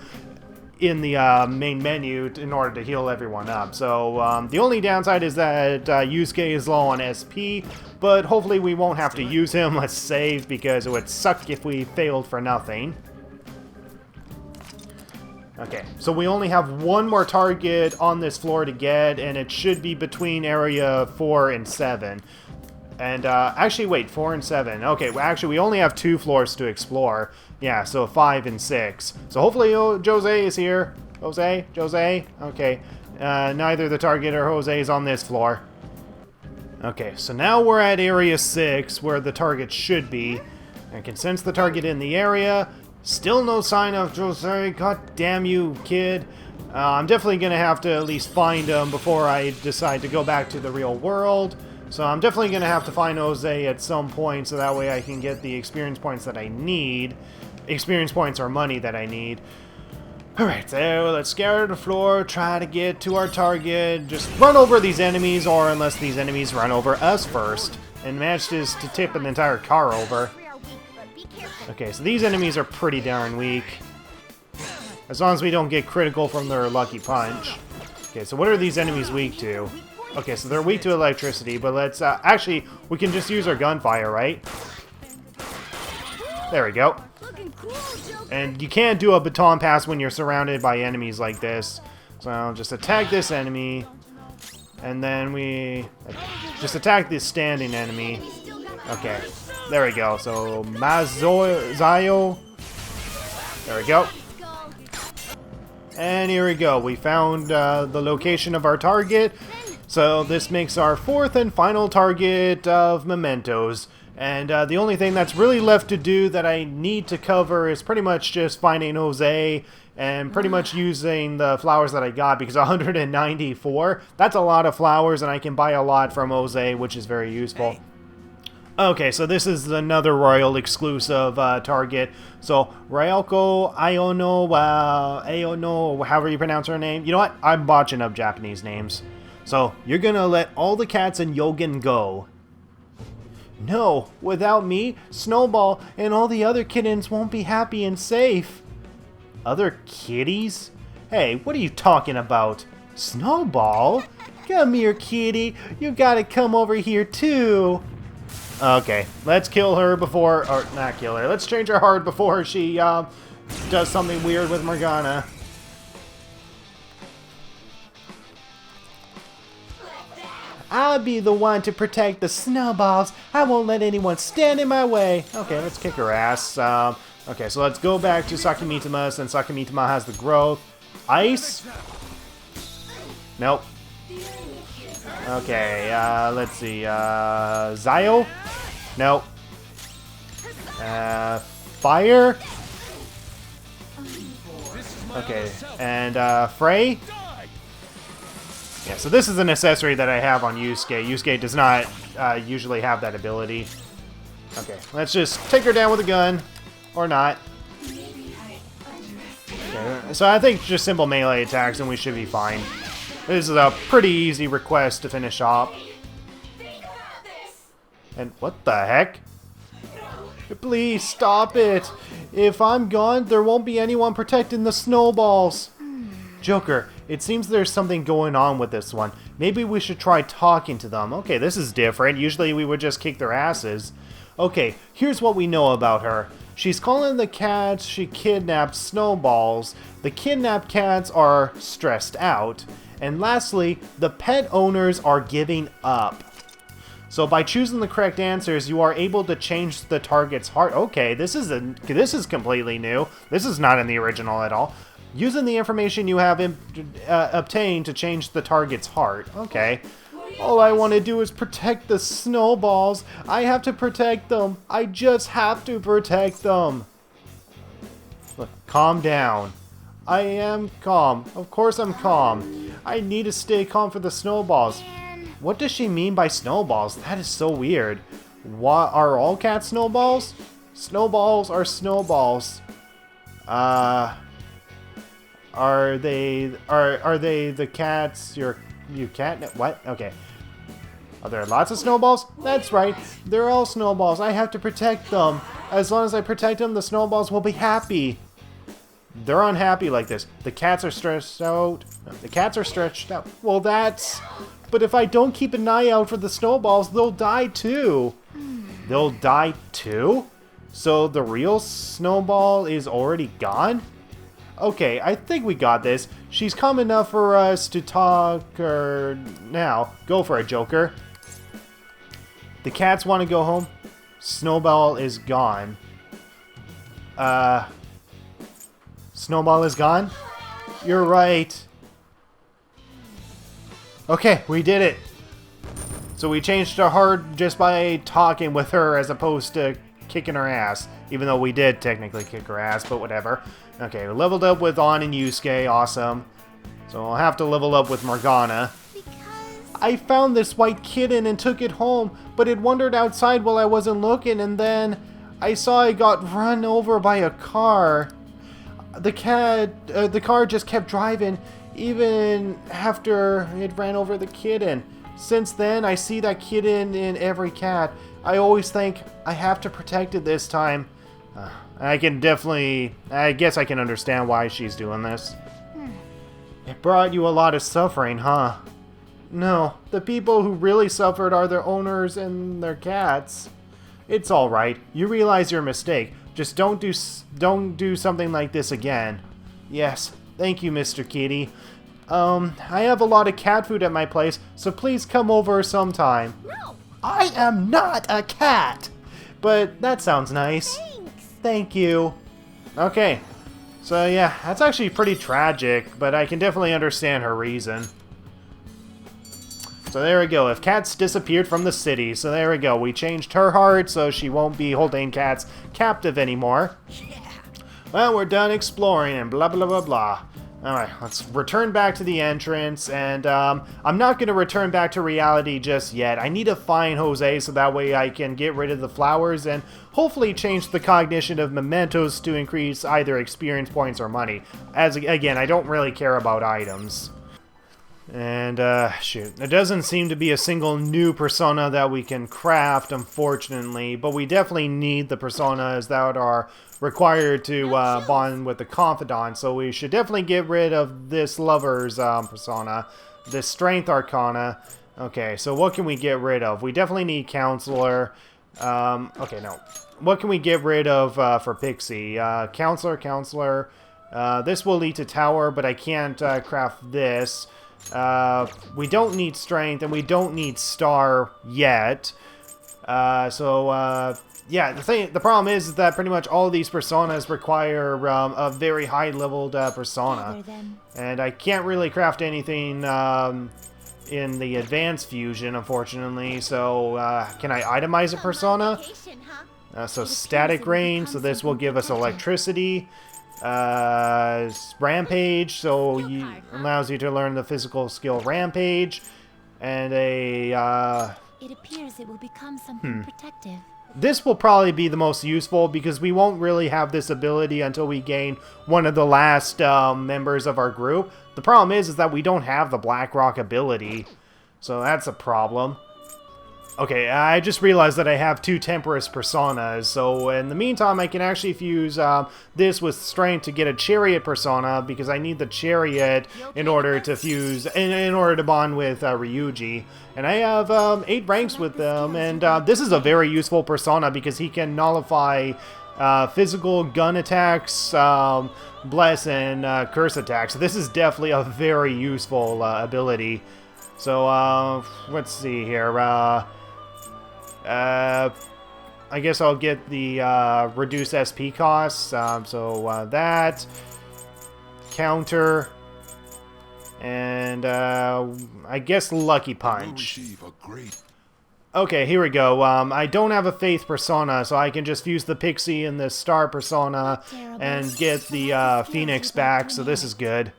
in the main menu in order to heal everyone up. So the only downside is that Yusuke is low on SP, but hopefully we won't have to use him. Let's save because it would suck if we failed for nothing. Okay, so we only have one more target on this floor to get, and it should be between area 4 and 7. And, actually, wait, 4 and 7. Okay, well, actually, we only have 2 floors to explore. Yeah, so 5 and 6. So hopefully Jose is here. Jose? Okay. Neither the target or Jose is on this floor. Okay, so now we're at area 6, where the target should be. I can sense the target in the area. Still no sign of Jose. God damn you, kid. I'm definitely going to have to at least find him before I decide to go back to the real world. So I'm definitely going to have to find Jose at some point so that way I can get the experience points that I need. Experience points or money that I need. Alright, so let's scour the floor, try to get to our target. Just run over these enemies, or unless these enemies run over us first. And manage to tip an entire car over. Okay, so these enemies are pretty darn weak. As long as we don't get critical from their lucky punch. Okay, so what are these enemies weak to? Okay, so they're weak to electricity, but let's, actually, we can just use our gunfire, right? There we go. And you can't do a baton pass when you're surrounded by enemies like this. So I'll just attack this enemy. And then we just attack this standing enemy. Okay, there we go. So Zayo. There we go. And here we go. We found the location of our target. So this makes our 4th and final target of Mementos. And the only thing that's really left to do that I need to cover is pretty much just finding Jose and pretty much using the flowers that I got, because 194, that's a lot of flowers, and I can buy a lot from Jose, which is very useful. Okay, so this is another Royal exclusive target. So, Ryoko Aono, however you pronounce her name. You know what? I'm botching up Japanese names. So, you're gonna let all the cats in Yogen go. No, without me, Snowball and all the other kittens won't be happy and safe. Other kitties? Hey, what are you talking about? Snowball? Come here, kitty. You gotta come over here, too. Okay, let's kill her before... Or, not kill her. Let's change her heart before she, does something weird with Morgana. I'll be the one to protect the Snowballs. I won't let anyone stand in my way. Okay, let's kick her ass. Okay, so let's go back to Sakimitama, since Sakimitama has the growth. Ice? Nope. Okay, let's see. Zio? Nope. Fire? Okay, and Frey? Yeah, so this is an accessory that I have on Yusuke. Yusuke does not usually have that ability. Okay, let's just take her down with a gun. Or not. Okay, so I think just simple melee attacks and we should be fine. This is a pretty easy request to finish off. And what the heck? Please stop it. If I'm gone, there won't be anyone protecting the Snowballs. Joker, it seems there's something going on with this one. Maybe we should try talking to them. Okay, this is different. Usually we would just kick their asses. Okay, here's what we know about her. She's calling the cats she kidnapped Snowballs. The kidnapped cats are stressed out. And lastly, the pet owners are giving up. So by choosing the correct answers, you are able to change the target's heart. Okay, this is completely new. This is not in the original at all. Using the information you have obtained to change the target's heart. Okay. All I want to do is protect the Snowballs. I have to protect them. I just have to protect them. Look, calm down. I am calm. Of course I'm calm. I need to stay calm for the Snowballs. What does she mean by Snowballs? That is so weird. What, are all cats Snowballs? Snowballs are Snowballs. Are they the cats you cat? What? Okay. Are there lots of Snowballs? That's right. They're all Snowballs. I have to protect them. As long as I protect them, the Snowballs will be happy. They're unhappy like this. The cats are stressed out. The cats are stretched out. Well, that's... But if I don't keep an eye out for the Snowballs, they'll die too. They'll die too? So the real Snowball is already gone? Okay, I think we got this. She's calm enough for us to talk her now. Go for it, Joker. The cats want to go home. Snowball is gone. Snowball is gone? You're right. Okay, we did it. So we changed our heart just by talking with her as opposed to kicking her ass. Even though we did technically kick her ass, but whatever. Okay, we leveled up with An and Yusuke, awesome. So I'll have to level up with Morgana. I found this white kitten and took it home, but it wandered outside while I wasn't looking, and then I saw it got run over by a car. The car just kept driving, even after it ran over the kitten. Since then, I see that kitten in every cat. I always think, I have to protect it this time. I guess I can understand why she's doing this. It brought you a lot of suffering, huh? No, the people who really suffered are their owners and their cats. It's alright. You realize your mistake. Just don't do something like this again. Yes, thank you, Mr. Kitty. I have a lot of cat food at my place, so please come over sometime. No! I am not a cat! But that sounds nice. Thanks! Thank you. Okay. So yeah, that's actually pretty tragic, but I can definitely understand her reason. So there we go. If Kat's disappeared from the city, so there we go. We changed her heart so she won't be holding Kat's captive anymore. Well, we're done exploring and blah, blah, blah, blah. Alright, let's return back to the entrance, and I'm not going to return back to reality just yet. I need to find Jose so that way I can get rid of the flowers and hopefully change the cognition of mementos to increase either experience points or money. As, again, I don't really care about items. And, shoot, there doesn't seem to be a single new persona that we can craft, unfortunately, but we definitely need the personas that are required to bond with the confidant, so we should definitely get rid of this lover's persona, this strength arcana. Okay, so what can we get rid of? We definitely need counselor. Okay, no. What can we get rid of for Pixie? Counselor. This will lead to tower, but I can't craft this. We don't need strength, and we don't need star yet. Yeah, the problem is that pretty much all of these personas require a very high-leveled persona. And I can't really craft anything in the advanced fusion, unfortunately. So, can I itemize a persona? So, static range, so this will give us electricity. Rampage, so allows you to learn the physical skill Rampage. And It appears it will become something protective. This will probably be the most useful because we won't really have this ability until we gain one of the last members of our group. The problem is that we don't have the Blackrock ability, so that's a problem. Okay, I just realized that I have two Temperous personas, so in the meantime I can actually fuse this with Strength to get a Chariot persona because I need the Chariot in order to fuse, in order to bond with Ryuji. And I have 8 ranks with them, and this is a very useful persona because he can nullify physical gun attacks, bless, and curse attacks. So this is definitely a very useful ability. So let's see here. I guess I'll get the reduced SP costs. That counter. And I guess Lucky Punch. Okay, here we go. I don't have a Faith persona, so I can just fuse the Pixie and the Star persona and get the Phoenix back, so this is good.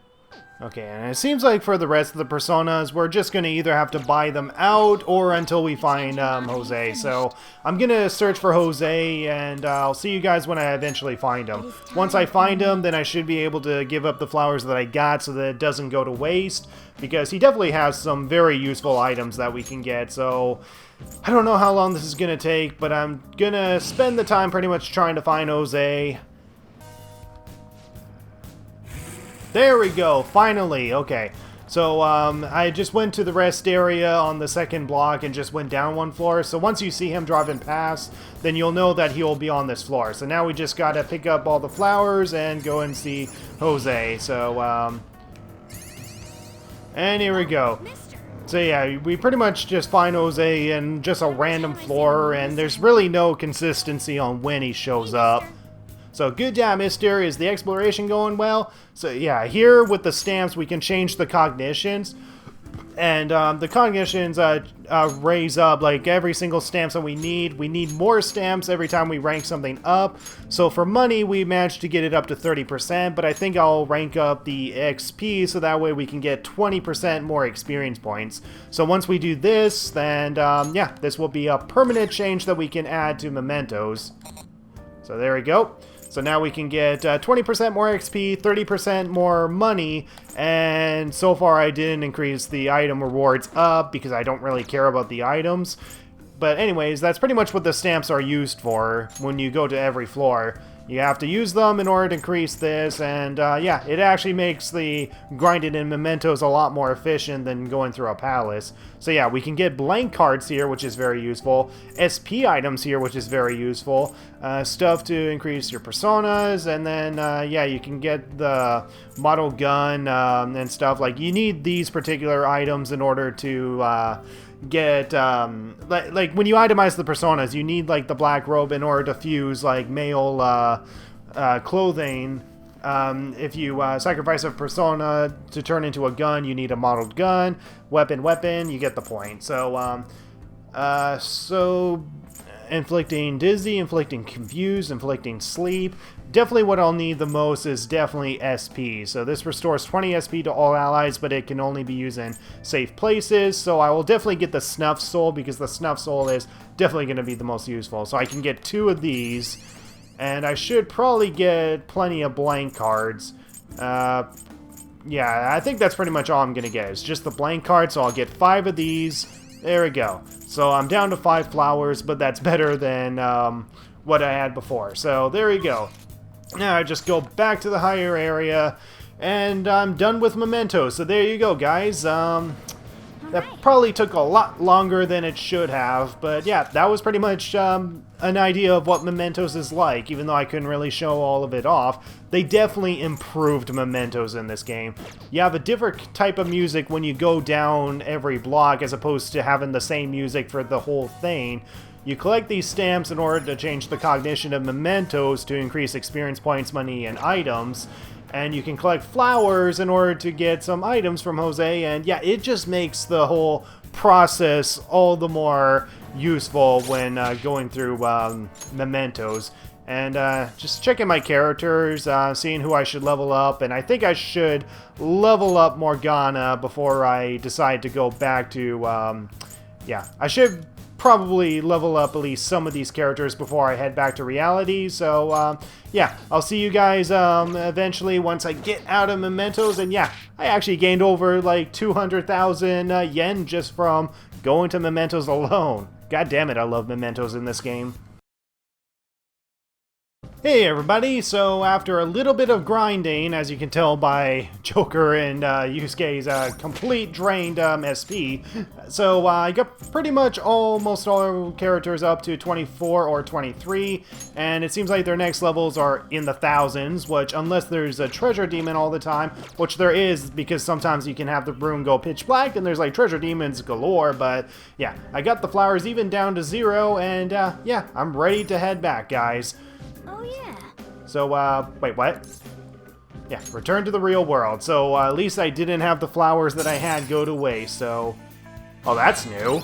Okay, and it seems like for the rest of the personas, we're just going to either have to buy them out or until we find Jose. So I'm going to search for Jose, and I'll see you guys when I eventually find him. Once I find him, then I should be able to give up the flowers that I got so that it doesn't go to waste, because he definitely has some very useful items that we can get. So I don't know how long this is going to take, but I'm going to spend the time pretty much trying to find Jose. There we go, finally. Okay, so I just went to the rest area on the second block and just went down one floor. So once you see him driving past, then you'll know that he'll be on this floor. So now we just gotta pick up all the flowers and go and see Jose. So, and here we go. So yeah, we pretty much just find Jose in just a random floor, and there's really no consistency on when he shows up. So good job, mister. Is the exploration going well? So yeah, here with the stamps we can change the cognitions. And the cognitions raise up like every single stamps that we need. We need more stamps every time we rank something up. So for money we managed to get it up to 30%, but I think I'll rank up the XP so that way we can get 20% more experience points. So once we do this, then yeah, this will be a permanent change that we can add to mementos. So there we go. So now we can get 20% more XP, 30% more money, and so far I didn't increase the item rewards up because I don't really care about the items. But anyways, that's pretty much what the stamps are used for when you go to every floor. You have to use them in order to increase this, and yeah, it actually makes the grinding in mementos a lot more efficient than going through a palace. So yeah, we can get blank cards here, which is very useful, SP items here, which is very useful, stuff to increase your personas, and then yeah, you can get the model gun and stuff. Like, you need these particular items in order to get like when you itemize the personas, you need like the black robe in order to fuse like male clothing If you sacrifice a persona to turn into a gun, you need a modeled gun. Weapon, you get the point. So, inflicting dizzy, inflicting confused, inflicting sleep. Definitely what I'll need the most is definitely SP. So this restores 20 SP to all allies, but it can only be used in safe places. So I will definitely get the Snuff Soul, because the Snuff Soul is definitely going to be the most useful. So I can get 2 of these, and I should probably get plenty of blank cards. Yeah, I think that's pretty much all I'm going to get. It's just the blank card, so I'll get 5 of these. There we go. So I'm down to 5 flowers, but that's better than what I had before. So there you go. Now I just go back to the higher area, and I'm done with Mementos. So there you go, guys. That probably took a lot longer than it should have, but yeah, that was pretty much an idea of what Mementos is like, even though I couldn't really show all of it off. They definitely improved Mementos in this game. You have a different type of music when you go down every block, as opposed to having the same music for the whole thing. You collect these stamps in order to change the cognition of Mementos to increase experience points, money, and items. And you can collect flowers in order to get some items from Jose, and yeah, it just makes the whole process all the more useful when going through Mementos. And just checking my characters, seeing who I should level up, and I think I should level up Morgana before I decide to go back to, yeah, I should probably level up at least some of these characters before I head back to reality. So yeah, I'll see you guys eventually once I get out of Mementos. And yeah, I actually gained over like 200,000 yen just from going to Mementos alone. God damn it, I love Mementos in this game. Hey everybody, so after a little bit of grinding, as you can tell by Joker and Yusuke's complete drained SP, so I got pretty much almost all characters up to 24 or 23, and it seems like their next levels are in the thousands, which unless there's a treasure demon all the time, which there is, because sometimes you can have the room go pitch black and there's like treasure demons galore. But yeah, I got the flowers even down to 0, and yeah, I'm ready to head back, guys. Oh yeah. So, wait, what? Yeah, return to the real world. So, at least I didn't have the flowers that I had go to waste, so... Oh, that's new.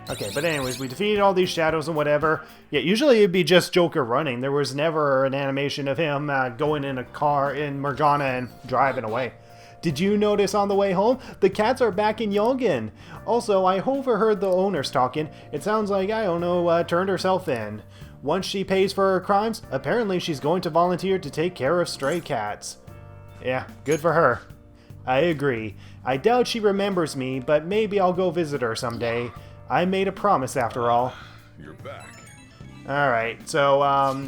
Okay, but anyways, we defeated all these shadows and whatever. Yeah, usually it'd be just Joker running. There was never an animation of him going in a car in Morgana and driving away. Did you notice on the way home? The cats are back in Yongen. Also, I overheard the owners talking. It sounds like, I don't know, turned herself in. Once she pays for her crimes, apparently she's going to volunteer to take care of stray cats. Yeah, good for her. I agree. I doubt she remembers me, but maybe I'll go visit her someday. I made a promise after all. You're back. Alright, so,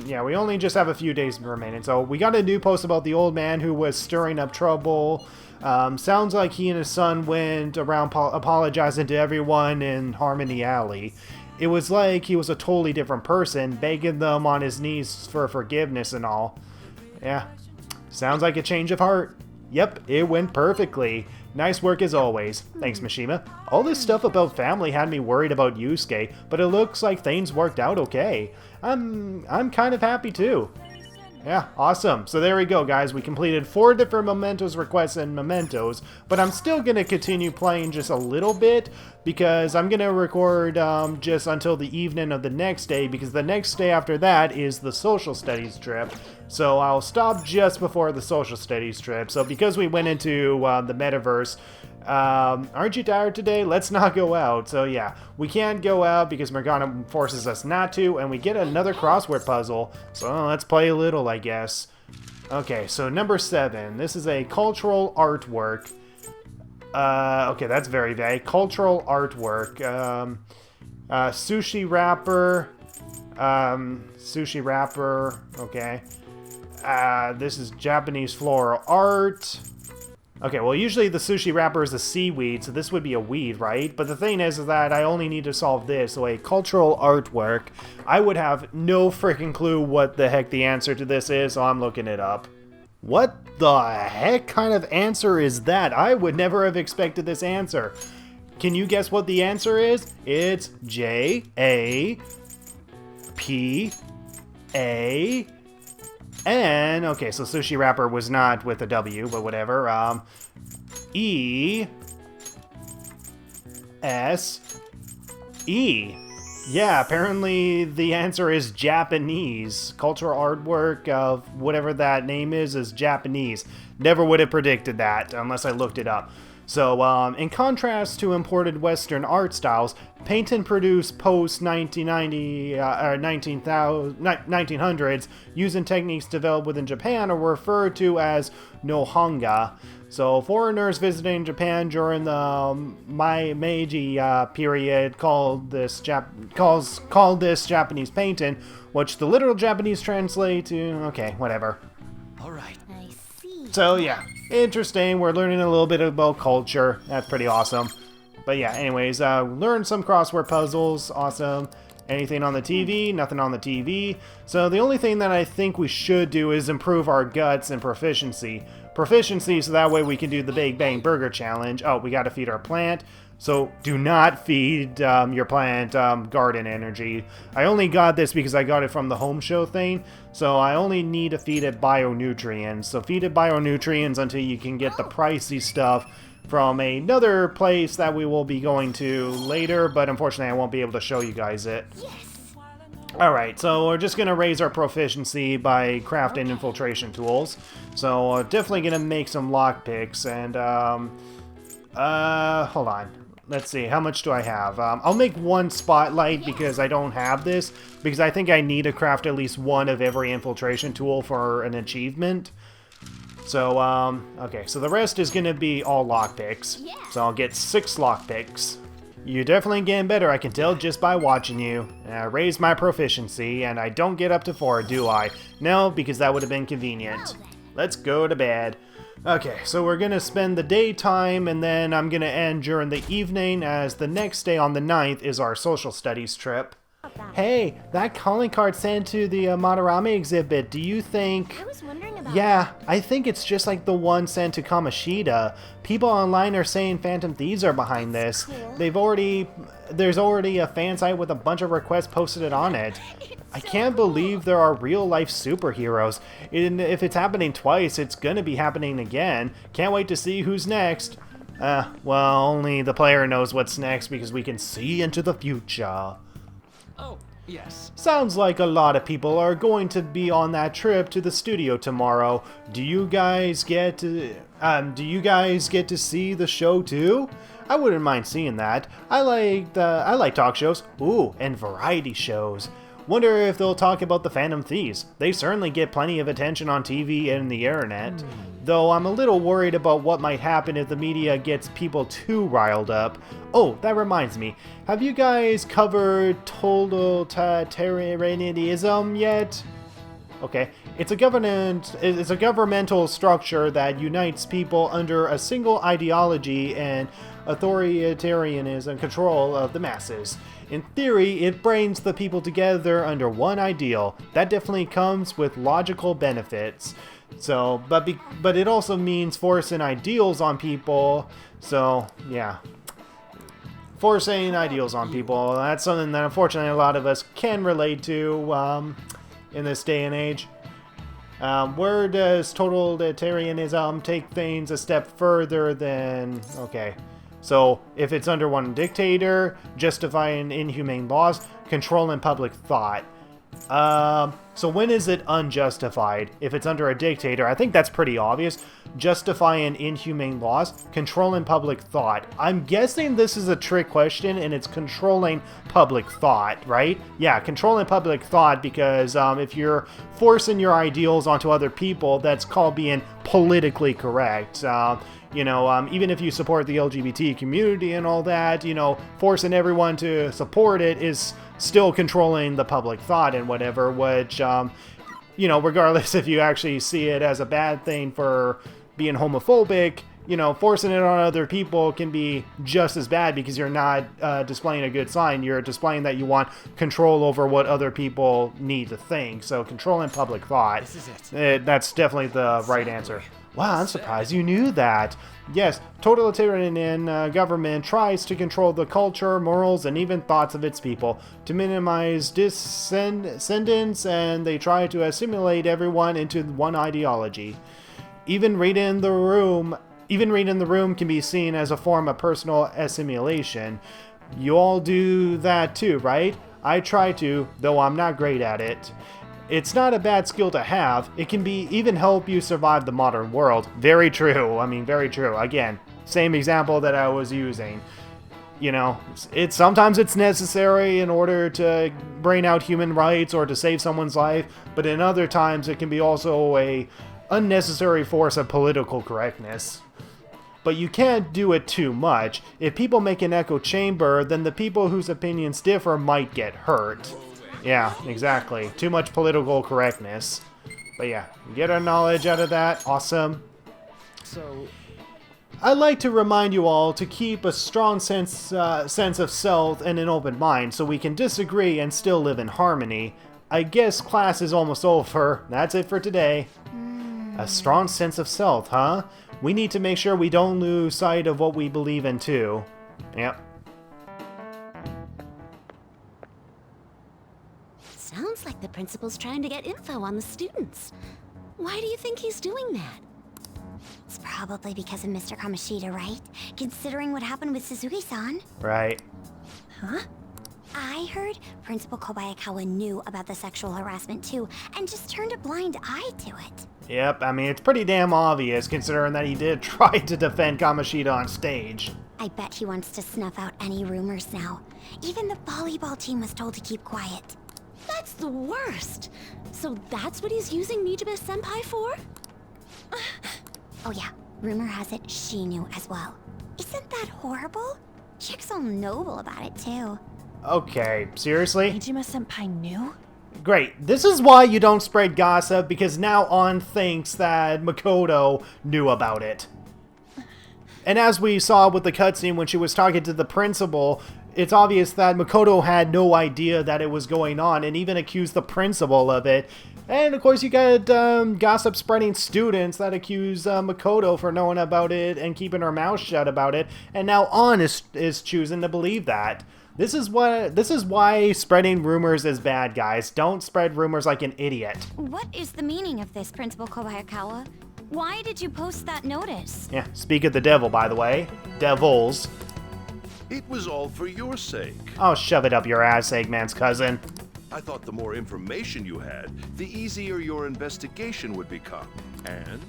yeah, we only just have a few days remaining. So, we got a new post about the old man who was stirring up trouble. Sounds like he and his son went around apologizing to everyone in Harmony Alley. It was like he was a totally different person, begging them on his knees for forgiveness and all. Yeah, sounds like a change of heart. Yep, it went perfectly. Nice work as always. Thanks, Mishima. All this stuff about family had me worried about Yusuke, but it looks like things worked out okay. I'm kind of happy too. Yeah, awesome. So there we go, guys. We completed 4 different Mementos requests and Mementos, but I'm still going to continue playing just a little bit because I'm going to record just until the evening of the next day, because the next day after that is the social studies trip. So I'll stop just before the social studies trip. So because we went into the metaverse, aren't you tired today? Let's not go out. So yeah, we can't go out because Morgana forces us not to, and we get another crossword puzzle. So let's play a little, I guess. Okay, so number 7. This is a cultural artwork. Okay, that's very vague. Cultural artwork. Sushi wrapper. Sushi wrapper. Okay. This is Japanese floral art. Okay, well, usually the sushi wrapper is a seaweed, so this would be a weed, right? But the thing is that I only need to solve this. So a cultural artwork. I would have no freaking clue what the heck the answer to this is, so I'm looking it up. What the heck kind of answer is that? I would never have expected this answer. Can you guess what the answer is? It's J-A-P-A And, okay, so sushi wrapper was not with a W, but whatever. E. S. E. Yeah, apparently the answer is Japanese. Cultural artwork of whatever that name is Japanese. Never would have predicted that unless I looked it up. So, in contrast to imported Western art styles, painted produced post-1990, 1900s using techniques developed within Japan are referred to as nohanga. So, foreigners visiting Japan during the Meiji period called this Japanese painting, which the literal Japanese translate to, okay, whatever. All right. I see. So yeah, interesting. We're learning a little bit about culture. That's pretty awesome. But yeah, anyways, learn some crossword puzzles. Awesome. Anything on the TV? Nothing on the TV. So the only thing that I think we should do is improve our guts and proficiency. Proficiency, so that way we can do the Big Bang Burger Challenge. Oh, we gotta feed our plant. So do not feed your plant garden energy. I only got this because I got it from the home show thing. So I only need to feed it bionutrients. So feed it bionutrients until you can get the pricey stuff from another place that we will be going to later. But unfortunately, I won't be able to show you guys it. Alright, so we're just going to raise our proficiency by crafting infiltration tools. So definitely going to make some lockpicks and, hold on. Let's see, how much do I have? I'll make one spotlight because I don't have this, because I think I need to craft at least one of every infiltration tool for an achievement. So, okay, so the rest is going to be all lockpicks. So I'll get 6 lockpicks. You're definitely getting better, I can tell just by watching you. I raised my proficiency, and I don't get up to 4, do I? No, because that would have been convenient. Let's go to bed. Okay, so we're gonna spend the daytime, and then I'm gonna end during the evening, as the next day on the 9th is our social studies trip. Hey, that calling card sent to the Madarame exhibit, do you think... I was wondering about Yeah, I think it's just like the one sent to Kamoshida. People online are saying Phantom Thieves are behind this. Cool. There's already a fan site with a bunch of requests posted on it. I can't believe there are real-life superheroes. And if it's happening twice, it's gonna be happening again. Can't wait to see who's next. Well, only the player knows what's next because we can see into the future. Oh, yes. Sounds like a lot of people are going to be on that trip to the studio tomorrow. Do you guys get to see the show too? I wouldn't mind seeing that. I like talk shows. Ooh, and variety shows. Wonder if they'll talk about the Phantom Thieves. They certainly get plenty of attention on TV and the internet. Though I'm a little worried about what might happen if the media gets people too riled up. Oh, that reminds me. Have you guys covered totalitarianism yet? Okay. It's a governmental structure that unites people under a single ideology and authoritarianism control of the masses. In theory, it brings the people together under one ideal. That definitely comes with logical benefits. So, but it also means forcing ideals on people. So, yeah. Forcing ideals on people. That's something that unfortunately a lot of us can relate to in this day and age. Where does totalitarianism take things a step further than... Okay. So, if it's under one dictator, justifying inhumane laws, controlling public thought. So when is it unjustified? If it's under a dictator, I think that's pretty obvious. Justifying inhumane laws, controlling public thought. I'm guessing this is a trick question and it's controlling public thought, right? Yeah, controlling public thought because if you're forcing your ideals onto other people, that's called being politically correct. Even if you support the LGBT community and all that, forcing everyone to support it is still controlling the public thought and whatever, which, regardless if you actually see it as a bad thing for being homophobic, forcing it on other people can be just as bad because you're not displaying a good sign. You're displaying that you want control over what other people need to think. So controlling public thought, This is it. that's definitely the right answer. Wow, I'm surprised you knew that. Yes, totalitarian government tries to control the culture, morals, and even thoughts of its people to minimize descendants, and they try to assimilate everyone into one ideology. Even reading in the room can be seen as a form of personal assimilation. You all do that too, right? I try to, though I'm not great at it. It's not a bad skill to have. It can even help you survive the modern world. Very true. I mean, very true. Again, same example that I was using. You know, sometimes it's necessary in order to bring out human rights or to save someone's life, but in other times it can be also a unnecessary force of political correctness. But you can't do it too much. If people make an echo chamber, then the people whose opinions differ might get hurt. Yeah, exactly. Too much political correctness. But yeah, get our knowledge out of that. Awesome. So, I'd like to remind you all to keep a strong sense of self and an open mind so we can disagree and still live in harmony. I guess class is almost over. That's it for today. A strong sense of self, huh? We need to make sure we don't lose sight of what we believe in too. Yep. Sounds like the principal's trying to get info on the students. Why do you think he's doing that? It's probably because of Mr. Kamoshida, right? Considering what happened with Suzuki-san. Right. Huh? I heard Principal Kobayakawa knew about the sexual harassment too, and just turned a blind eye to it. Yep, I mean, it's pretty damn obvious considering that he did try to defend Kamoshida on stage. I bet he wants to snuff out any rumors now. Even the volleyball team was told to keep quiet. That's the worst! So that's what he's using Nijime-senpai for? Oh yeah, rumor has it she knew as well. Isn't that horrible? Chick's all noble about it too. Okay, seriously? Nijime-senpai knew? Great. This is why you don't spread gossip, because now On thinks that Makoto knew about it. And as we saw with the cutscene when she was talking to the principal, it's obvious that Makoto had no idea that it was going on and even accused the principal of it. And of course you got gossip spreading students that accuse Makoto for knowing about it and keeping her mouth shut about it. And now On is choosing to believe that. This is why spreading rumors is bad, guys. Don't spread rumors like an idiot. What is the meaning of this, Principal Kobayakawa? Why did you post that notice? Yeah, speak of the devil, by the way. Devils. It was all for your sake. Oh, shove it up your ass, Eggman's cousin. I thought the more information you had, the easier your investigation would become. And?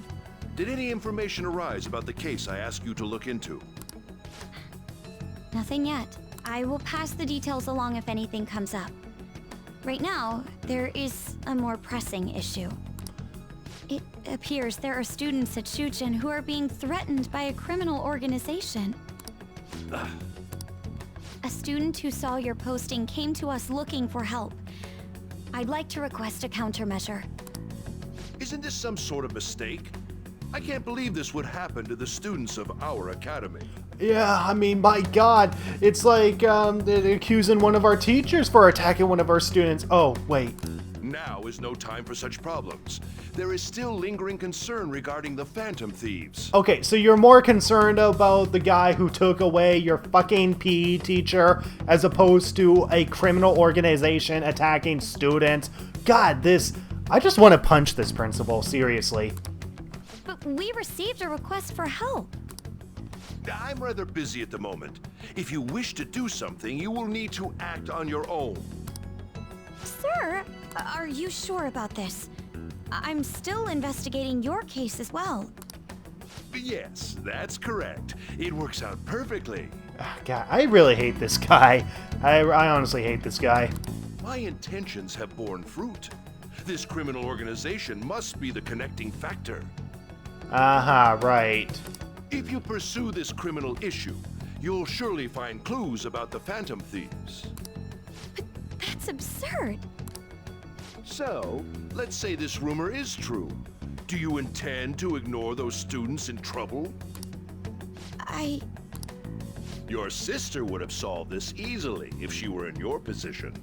Did any information arise about the case I asked you to look into? Nothing yet. I will pass the details along if anything comes up. Right now, there is a more pressing issue. It appears there are students at Shujin who are being threatened by a criminal organization. A student who saw your posting came to us looking for help. I'd like to request a countermeasure. Isn't this some sort of mistake? I can't believe this would happen to the students of our academy. Yeah, I mean, my god. It's like they're accusing one of our teachers for attacking one of our students. Oh, wait. Now is no time for such problems. There is still lingering concern regarding the Phantom Thieves. Okay, so you're more concerned about the guy who took away your fucking PE teacher as opposed to a criminal organization attacking students. God, I just want to punch this principal, seriously. But we received a request for help. I'm rather busy at the moment. If you wish to do something, you will need to act on your own. Sir, are you sure about this? I'm still investigating your case as well. Yes, that's correct. It works out perfectly. God, I really hate this guy. I honestly hate this guy. My intentions have borne fruit. This criminal organization must be the connecting factor. Aha, right. If you pursue this criminal issue, you'll surely find clues about the Phantom Thieves. But that's absurd. So, let's say this rumor is true. Do you intend to ignore those students in trouble? Your sister would have solved this easily if she were in your position.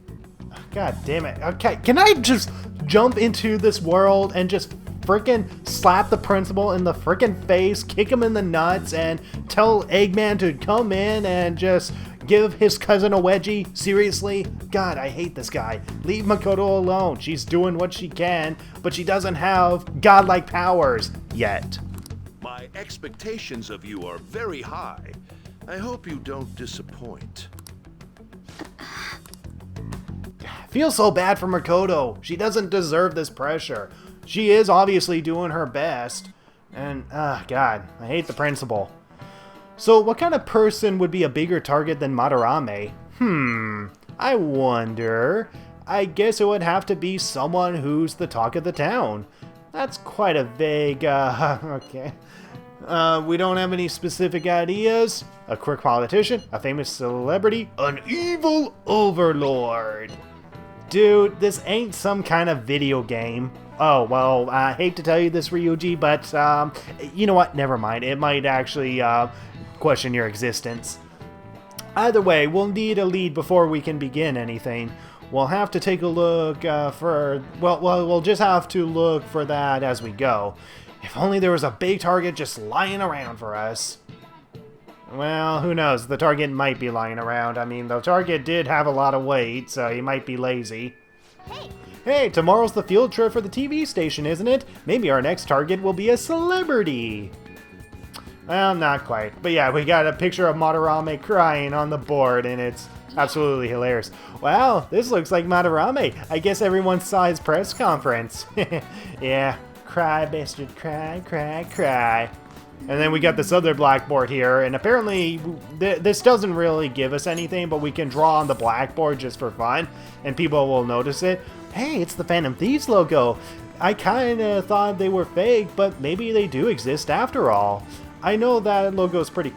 God damn it. Okay, can I just jump into this world and just frickin' slap the principal in the frickin' face, kick him in the nuts, and tell Eggman to come in and just give his cousin a wedgie? Seriously? God, I hate this guy. Leave Makoto alone. She's doing what she can, but she doesn't have godlike powers yet. My expectations of you are very high. I hope you don't disappoint. Feel so bad for Makoto. She doesn't deserve this pressure. She is obviously doing her best. And, God, I hate the principal. So, what kind of person would be a bigger target than Madarame? I wonder. I guess it would have to be someone who's the talk of the town. That's quite a vague, okay. We don't have any specific ideas. A quick politician, a famous celebrity, an evil overlord. Dude, this ain't some kind of video game. Oh, well, I hate to tell you this, Ryuji, but, you know what? Never mind. It might actually, question your existence. Either way, we'll need a lead before we can begin anything. We'll have to take a look, we'll just have to look for that as we go. If only there was a big target just lying around for us. Well, who knows? The target might be lying around. I mean, the target did have a lot of weight, so he might be lazy. Hey, tomorrow's the field trip for the TV station, isn't it? Maybe our next target will be a celebrity. Well, not quite. But yeah, we got a picture of Madarame crying on the board, and it's absolutely hilarious. Wow, this looks like Madarame. I guess everyone saw his press conference. Yeah, cry, bastard, cry, cry, cry. And then we got this other blackboard here, and apparently this doesn't really give us anything, but we can draw on the blackboard just for fun, and people will notice it. Hey, it's the Phantom Thieves logo. I kinda thought they were fake, but maybe they do exist after all. I know that logo's pretty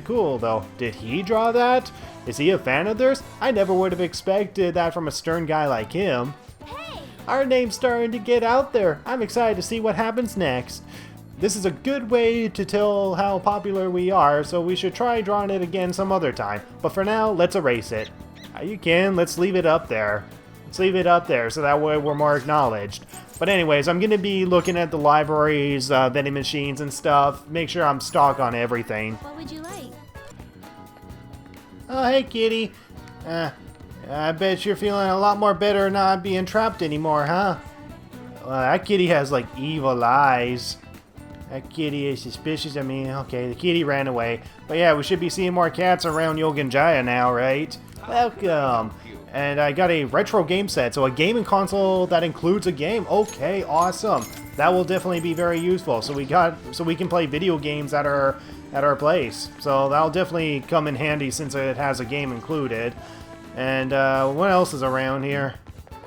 cool, though. Did he draw that? Is he a fan of theirs? I never would have expected that from a stern guy like him. Hey! Our name's starting to get out there. I'm excited to see what happens next. This is a good way to tell how popular we are, so we should try drawing it again some other time. But for now, let's erase it. You can. Let's leave it up there. Let's leave it up there so that way we're more acknowledged. But anyways, I'm going to be looking at the libraries, vending machines and stuff. Make sure I'm stocked on everything. What would you like? Oh, hey, kitty. I bet you're feeling a lot more better not being trapped anymore, huh? That kitty has, like, evil eyes. That kitty is suspicious. I mean, okay, the kitty ran away. But yeah, we should be seeing more cats around Yogenjaya now, right? Welcome. And I got a retro game set, so a gaming console that includes a game. Okay, awesome. That will definitely be very useful. So we can play video games at our place. So that'll definitely come in handy since it has a game included. And what else is around here?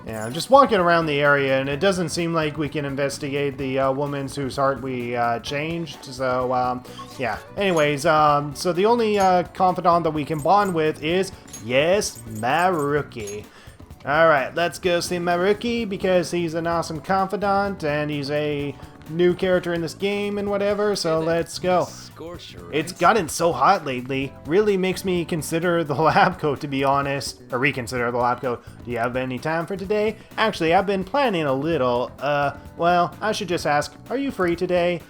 Yeah, I'm just walking around the area, and it doesn't seem like we can investigate the woman whose heart we changed. So, yeah. Anyways, so the only confidant that we can bond with is, yes, Maruki. Alright, let's go see Maruki, because he's an awesome confidant, and he's a new character in this game and whatever, so let's go. It's gotten so hot lately, really makes me consider the lab coat, to be honest, or reconsider the lab coat. Do you have any time for today? Actually, I've been planning a little. Well, I should just ask, are you free today?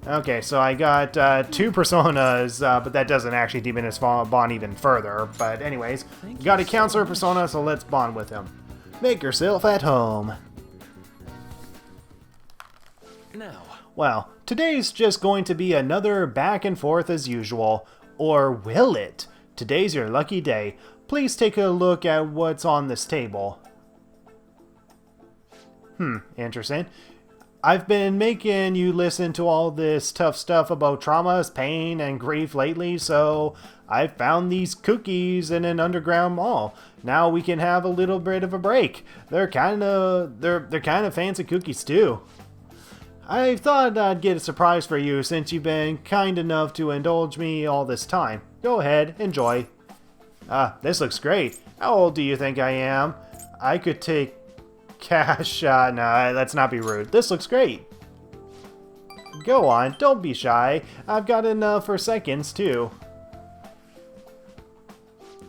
Okay, so I got 2 personas, but that doesn't actually deepen his bond even further. But anyways, got a counselor persona, so let's bond with him. Make yourself at home. Now. Well, today's just going to be another back and forth as usual. Or will it? Today's your lucky day. Please take a look at what's on this table. Interesting. I've been making you listen to all this tough stuff about traumas, pain, and grief lately, so I found these cookies in an underground mall. Now we can have a little bit of a break. They're kind of fancy cookies too. I thought I'd get a surprise for you since you've been kind enough to indulge me all this time. Go ahead, enjoy. This looks great. How old do you think I am? I could take cash. No, let's not be rude. This looks great. Go on, don't be shy. I've got enough for seconds, too.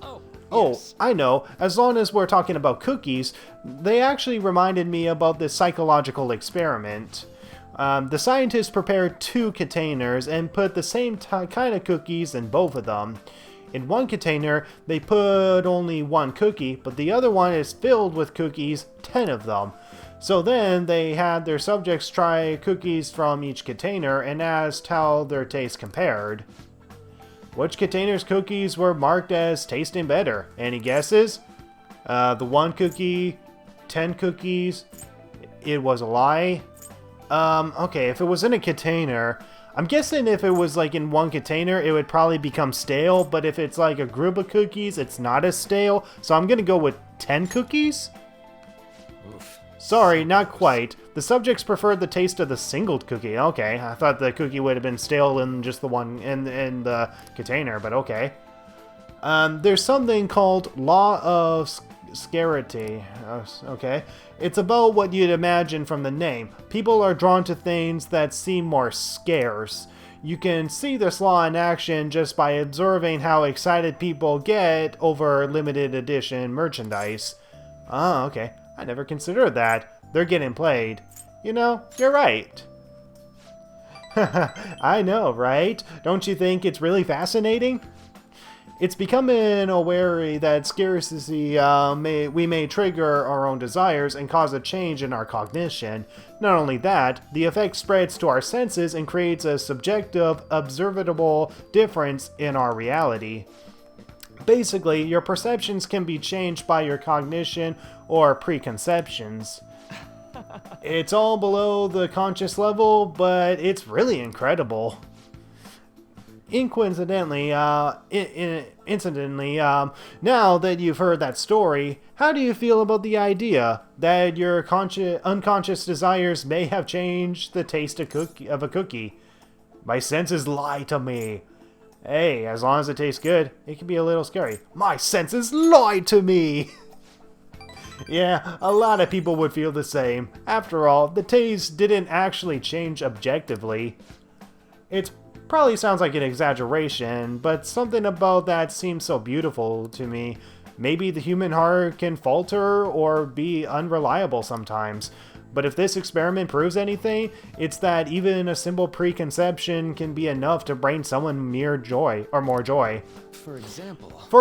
Oh, Oh, Yes. I know. As long as we're talking about cookies, they actually reminded me about this psychological experiment. The scientists prepared 2 containers and put the same kind of cookies in both of them. In one container, they put only 1 cookie, but the other one is filled with cookies, 10 of them. So then they had their subjects try cookies from each container and asked how their taste compared. Which container's cookies were marked as tasting better? Any guesses? The 1 cookie, 10 cookies, it was a lie. Okay, if it was in a container, I'm guessing if it was like in 1 container, it would probably become stale, but if it's like a group of cookies, it's not as stale, so I'm gonna go with 10 cookies? Oof. Sorry, not quite. The subjects preferred the taste of the single cookie. Okay, I thought the cookie would have been stale in just the one in the container, but okay. There's something called law of scarcity. Okay, it's about what you'd imagine from the name. People are drawn to things that seem more scarce. You can see this law in action just by observing how excited people get over limited edition merchandise. Oh, okay. I never considered that. They're getting played. You know, you're right. I know, right? Don't you think it's really fascinating? It's becoming aware that scarcity we may trigger our own desires and cause a change in our cognition. Not only that, the effect spreads to our senses and creates a subjective, observable difference in our reality. Basically, your perceptions can be changed by your cognition or preconceptions. It's all below the conscious level, but it's really incredible. Incidentally, now that you've heard that story, how do you feel about the idea that your unconscious desires may have changed the taste of a cookie? My senses lie to me. Hey, as long as it tastes good, it can be a little scary. My senses lie to me! Yeah, a lot of people would feel the same. After all, the taste didn't actually change objectively. It probably sounds like an exaggeration, but something about that seems so beautiful to me. Maybe the human heart can falter or be unreliable sometimes. But if this experiment proves anything, it's that even a simple preconception can be enough to bring someone mere joy, or more joy. For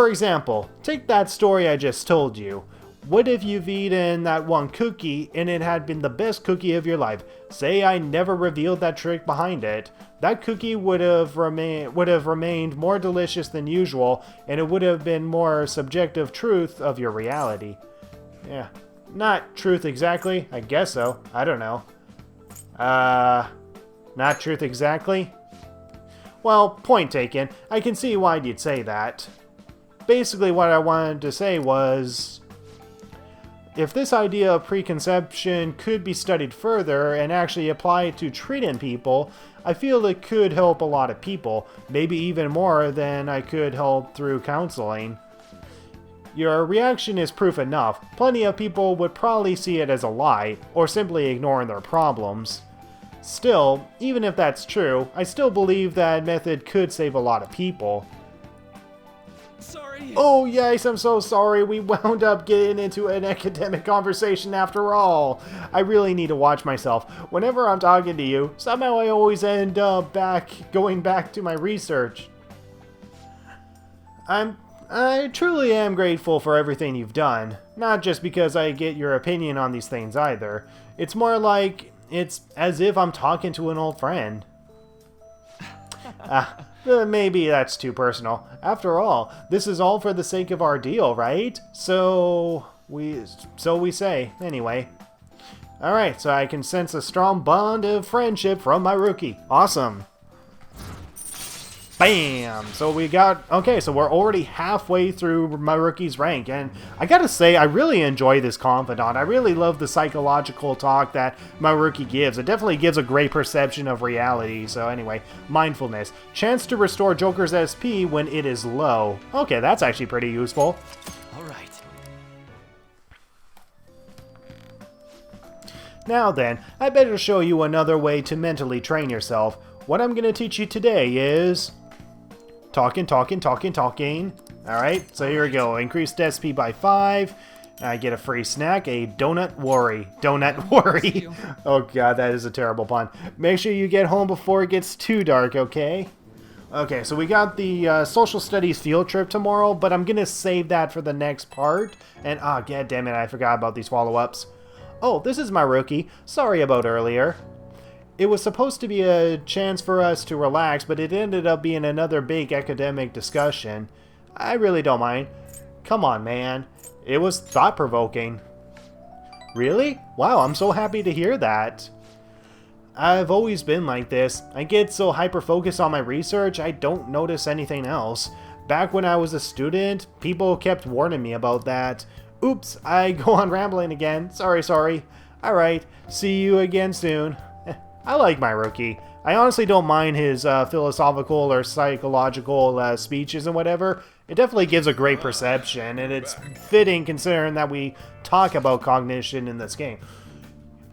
example, take that story I just told you. What if you've eaten that 1 cookie and it had been the best cookie of your life? Say I never revealed that trick behind it. That cookie would have remained more delicious than usual, and it would have been more subjective truth of your reality. Yeah. Not truth exactly. I guess so. I don't know. Not truth exactly? Well, point taken. I can see why you'd say that. Basically, what I wanted to say was, if this idea of preconception could be studied further and actually applied to treating people, I feel it could help a lot of people, maybe even more than I could help through counseling. Your reaction is proof enough. Plenty of people would probably see it as a lie, or simply ignoring their problems. Still, even if that's true, I still believe that method could save a lot of people. Sorry. Oh yes, I'm so sorry. We wound up getting into an academic conversation after all. I really need to watch myself. Whenever I'm talking to you, somehow I always end up going back to my research. I truly am grateful for everything you've done. Not just because I get your opinion on these things either. It's more like it's as if I'm talking to an old friend. Maybe that's too personal. After all, this is all for the sake of our deal, right? So we say, anyway. Alright, so I can sense a strong bond of friendship from Maruki. Awesome. Bam! So we got... Okay, so we're already halfway through Maruki's rank, and I gotta say, I really enjoy this confidant. I really love the psychological talk that Maruki gives. It definitely gives a great perception of reality. So anyway, mindfulness. Chance to restore Joker's SP when it is low. Okay, that's actually pretty useful. Alright. Now then, I better show you another way to mentally train yourself. What I'm gonna teach you today is... talking, Alright, so here we go. Increased SP by 5. I get a free snack, a donut worry. Donut worry. Oh god, that is a terrible pun. Make sure you get home before it gets too dark, okay? Okay, so we got the social studies field trip tomorrow, but I'm gonna save that for the next part. And, god damn it, I forgot about these follow-ups. Oh, this is Maruki. Sorry about earlier. It was supposed to be a chance for us to relax, but it ended up being another big academic discussion. I really don't mind. Come on, man. It was thought-provoking. Really? Wow, I'm so happy to hear that. I've always been like this. I get so hyper-focused on my research, I don't notice anything else. Back when I was a student, people kept warning me about that. Oops, I go on rambling again. Sorry. Alright, see you again soon. I like Maruki. I honestly don't mind his philosophical or psychological speeches and whatever. It definitely gives a great perception, and it's fitting considering that we talk about cognition in this game.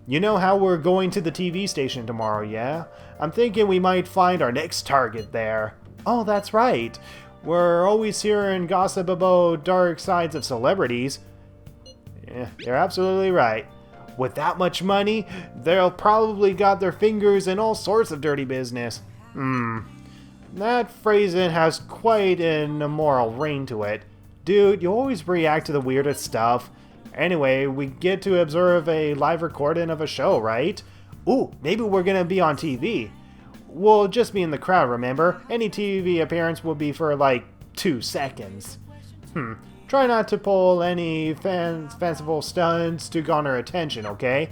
You know how we're going to the TV station tomorrow, yeah? I'm thinking we might find our next target there. Oh, that's right. We're always hearing gossip about dark sides of celebrities. Yeah, you're absolutely right. With that much money, they'll probably got their fingers in all sorts of dirty business. That phrasing has quite an immoral ring to it. Dude, you always react to the weirdest stuff. Anyway, we get to observe a live recording of a show, right? Ooh, maybe we're gonna be on TV. We'll just be in the crowd, remember? Any TV appearance will be for like 2 seconds. Try not to pull any fanciful stunts to garner attention, okay?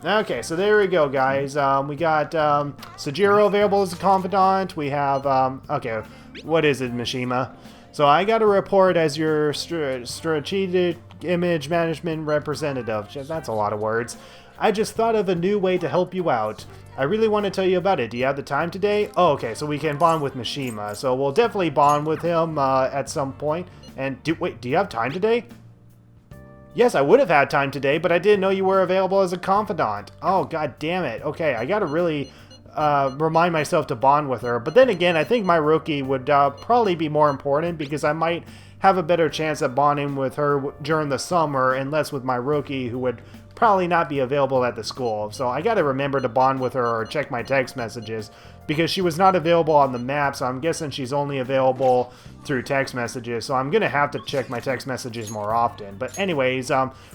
Okay, so there we go, guys. We got Sajiro available as a confidant. We have, okay, what is it, Mishima? So I got a report as your strategic image management representative. That's a lot of words. I just thought of a new way to help you out. I really want to tell you about it. Do you have the time today? Oh, okay, so we can bond with Mishima. So we'll definitely bond with him at some point. And wait, do you have time today? Yes, I would have had time today, but I didn't know you were available as a confidant. Oh, god damn it. Okay, I gotta really remind myself to bond with her. But then again, I think Maruki would probably be more important because I might have a better chance at bonding with her during the summer and less with Maruki, who would probably not be available at the school. So I gotta remember to bond with her or check my text messages because she was not available on the map, so I'm guessing she's only available through text messages. So I'm gonna have to check my text messages more often. But anyways,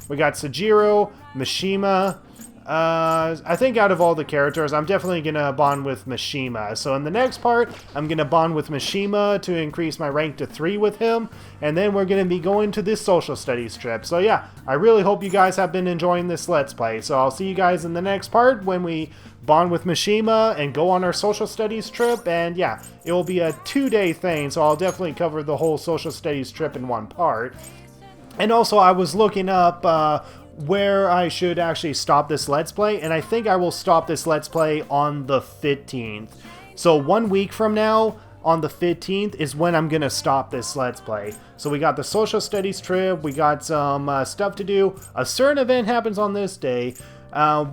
we got Sajiro, Mishima. I think out of all the characters, I'm definitely gonna bond with Mishima. So in the next part, I'm gonna bond with Mishima to increase my rank to 3 with him, and then we're gonna be going to this social studies trip. So yeah, I really hope you guys have been enjoying this Let's Play. So I'll see you guys in the next part when we bond with Mishima and go on our social studies trip. And yeah, it will be a 2-day thing, so I'll definitely cover the whole social studies trip in one part. And also, I was looking up where I should actually stop this Let's Play, and I think I will stop this Let's Play on the 15th. So 1 week from now, on the 15th, is when I'm gonna stop this Let's Play. So we got the social studies trip, we got some stuff to do, a certain event happens on this day,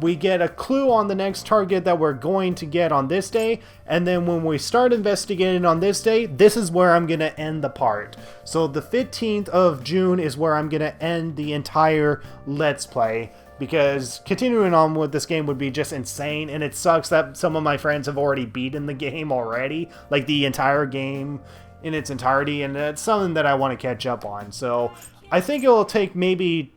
we get a clue on the next target that we're going to get on this day, and then when we start investigating on this day, this is where I'm going to end the part. So the 15th of June is where I'm going to end the entire Let's Play, because continuing on with this game would be just insane, and it sucks that some of my friends have already beaten the game already, like the entire game in its entirety, and it's something that I want to catch up on. So I think it will take maybe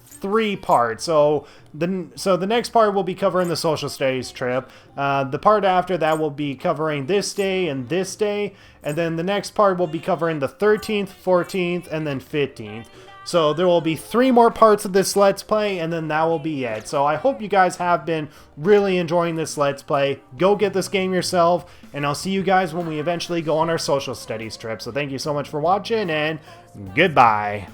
3 parts. So the next part will be covering the social studies trip. The part after that will be covering this day, and then the next part will be covering the 13th, 14th, and then 15th. So there will be 3 more parts of this Let's Play, and then that will be it. So I hope you guys have been really enjoying this Let's Play. Go get this game yourself, and I'll see you guys when we eventually go on our social studies trip. So thank you so much for watching, and goodbye.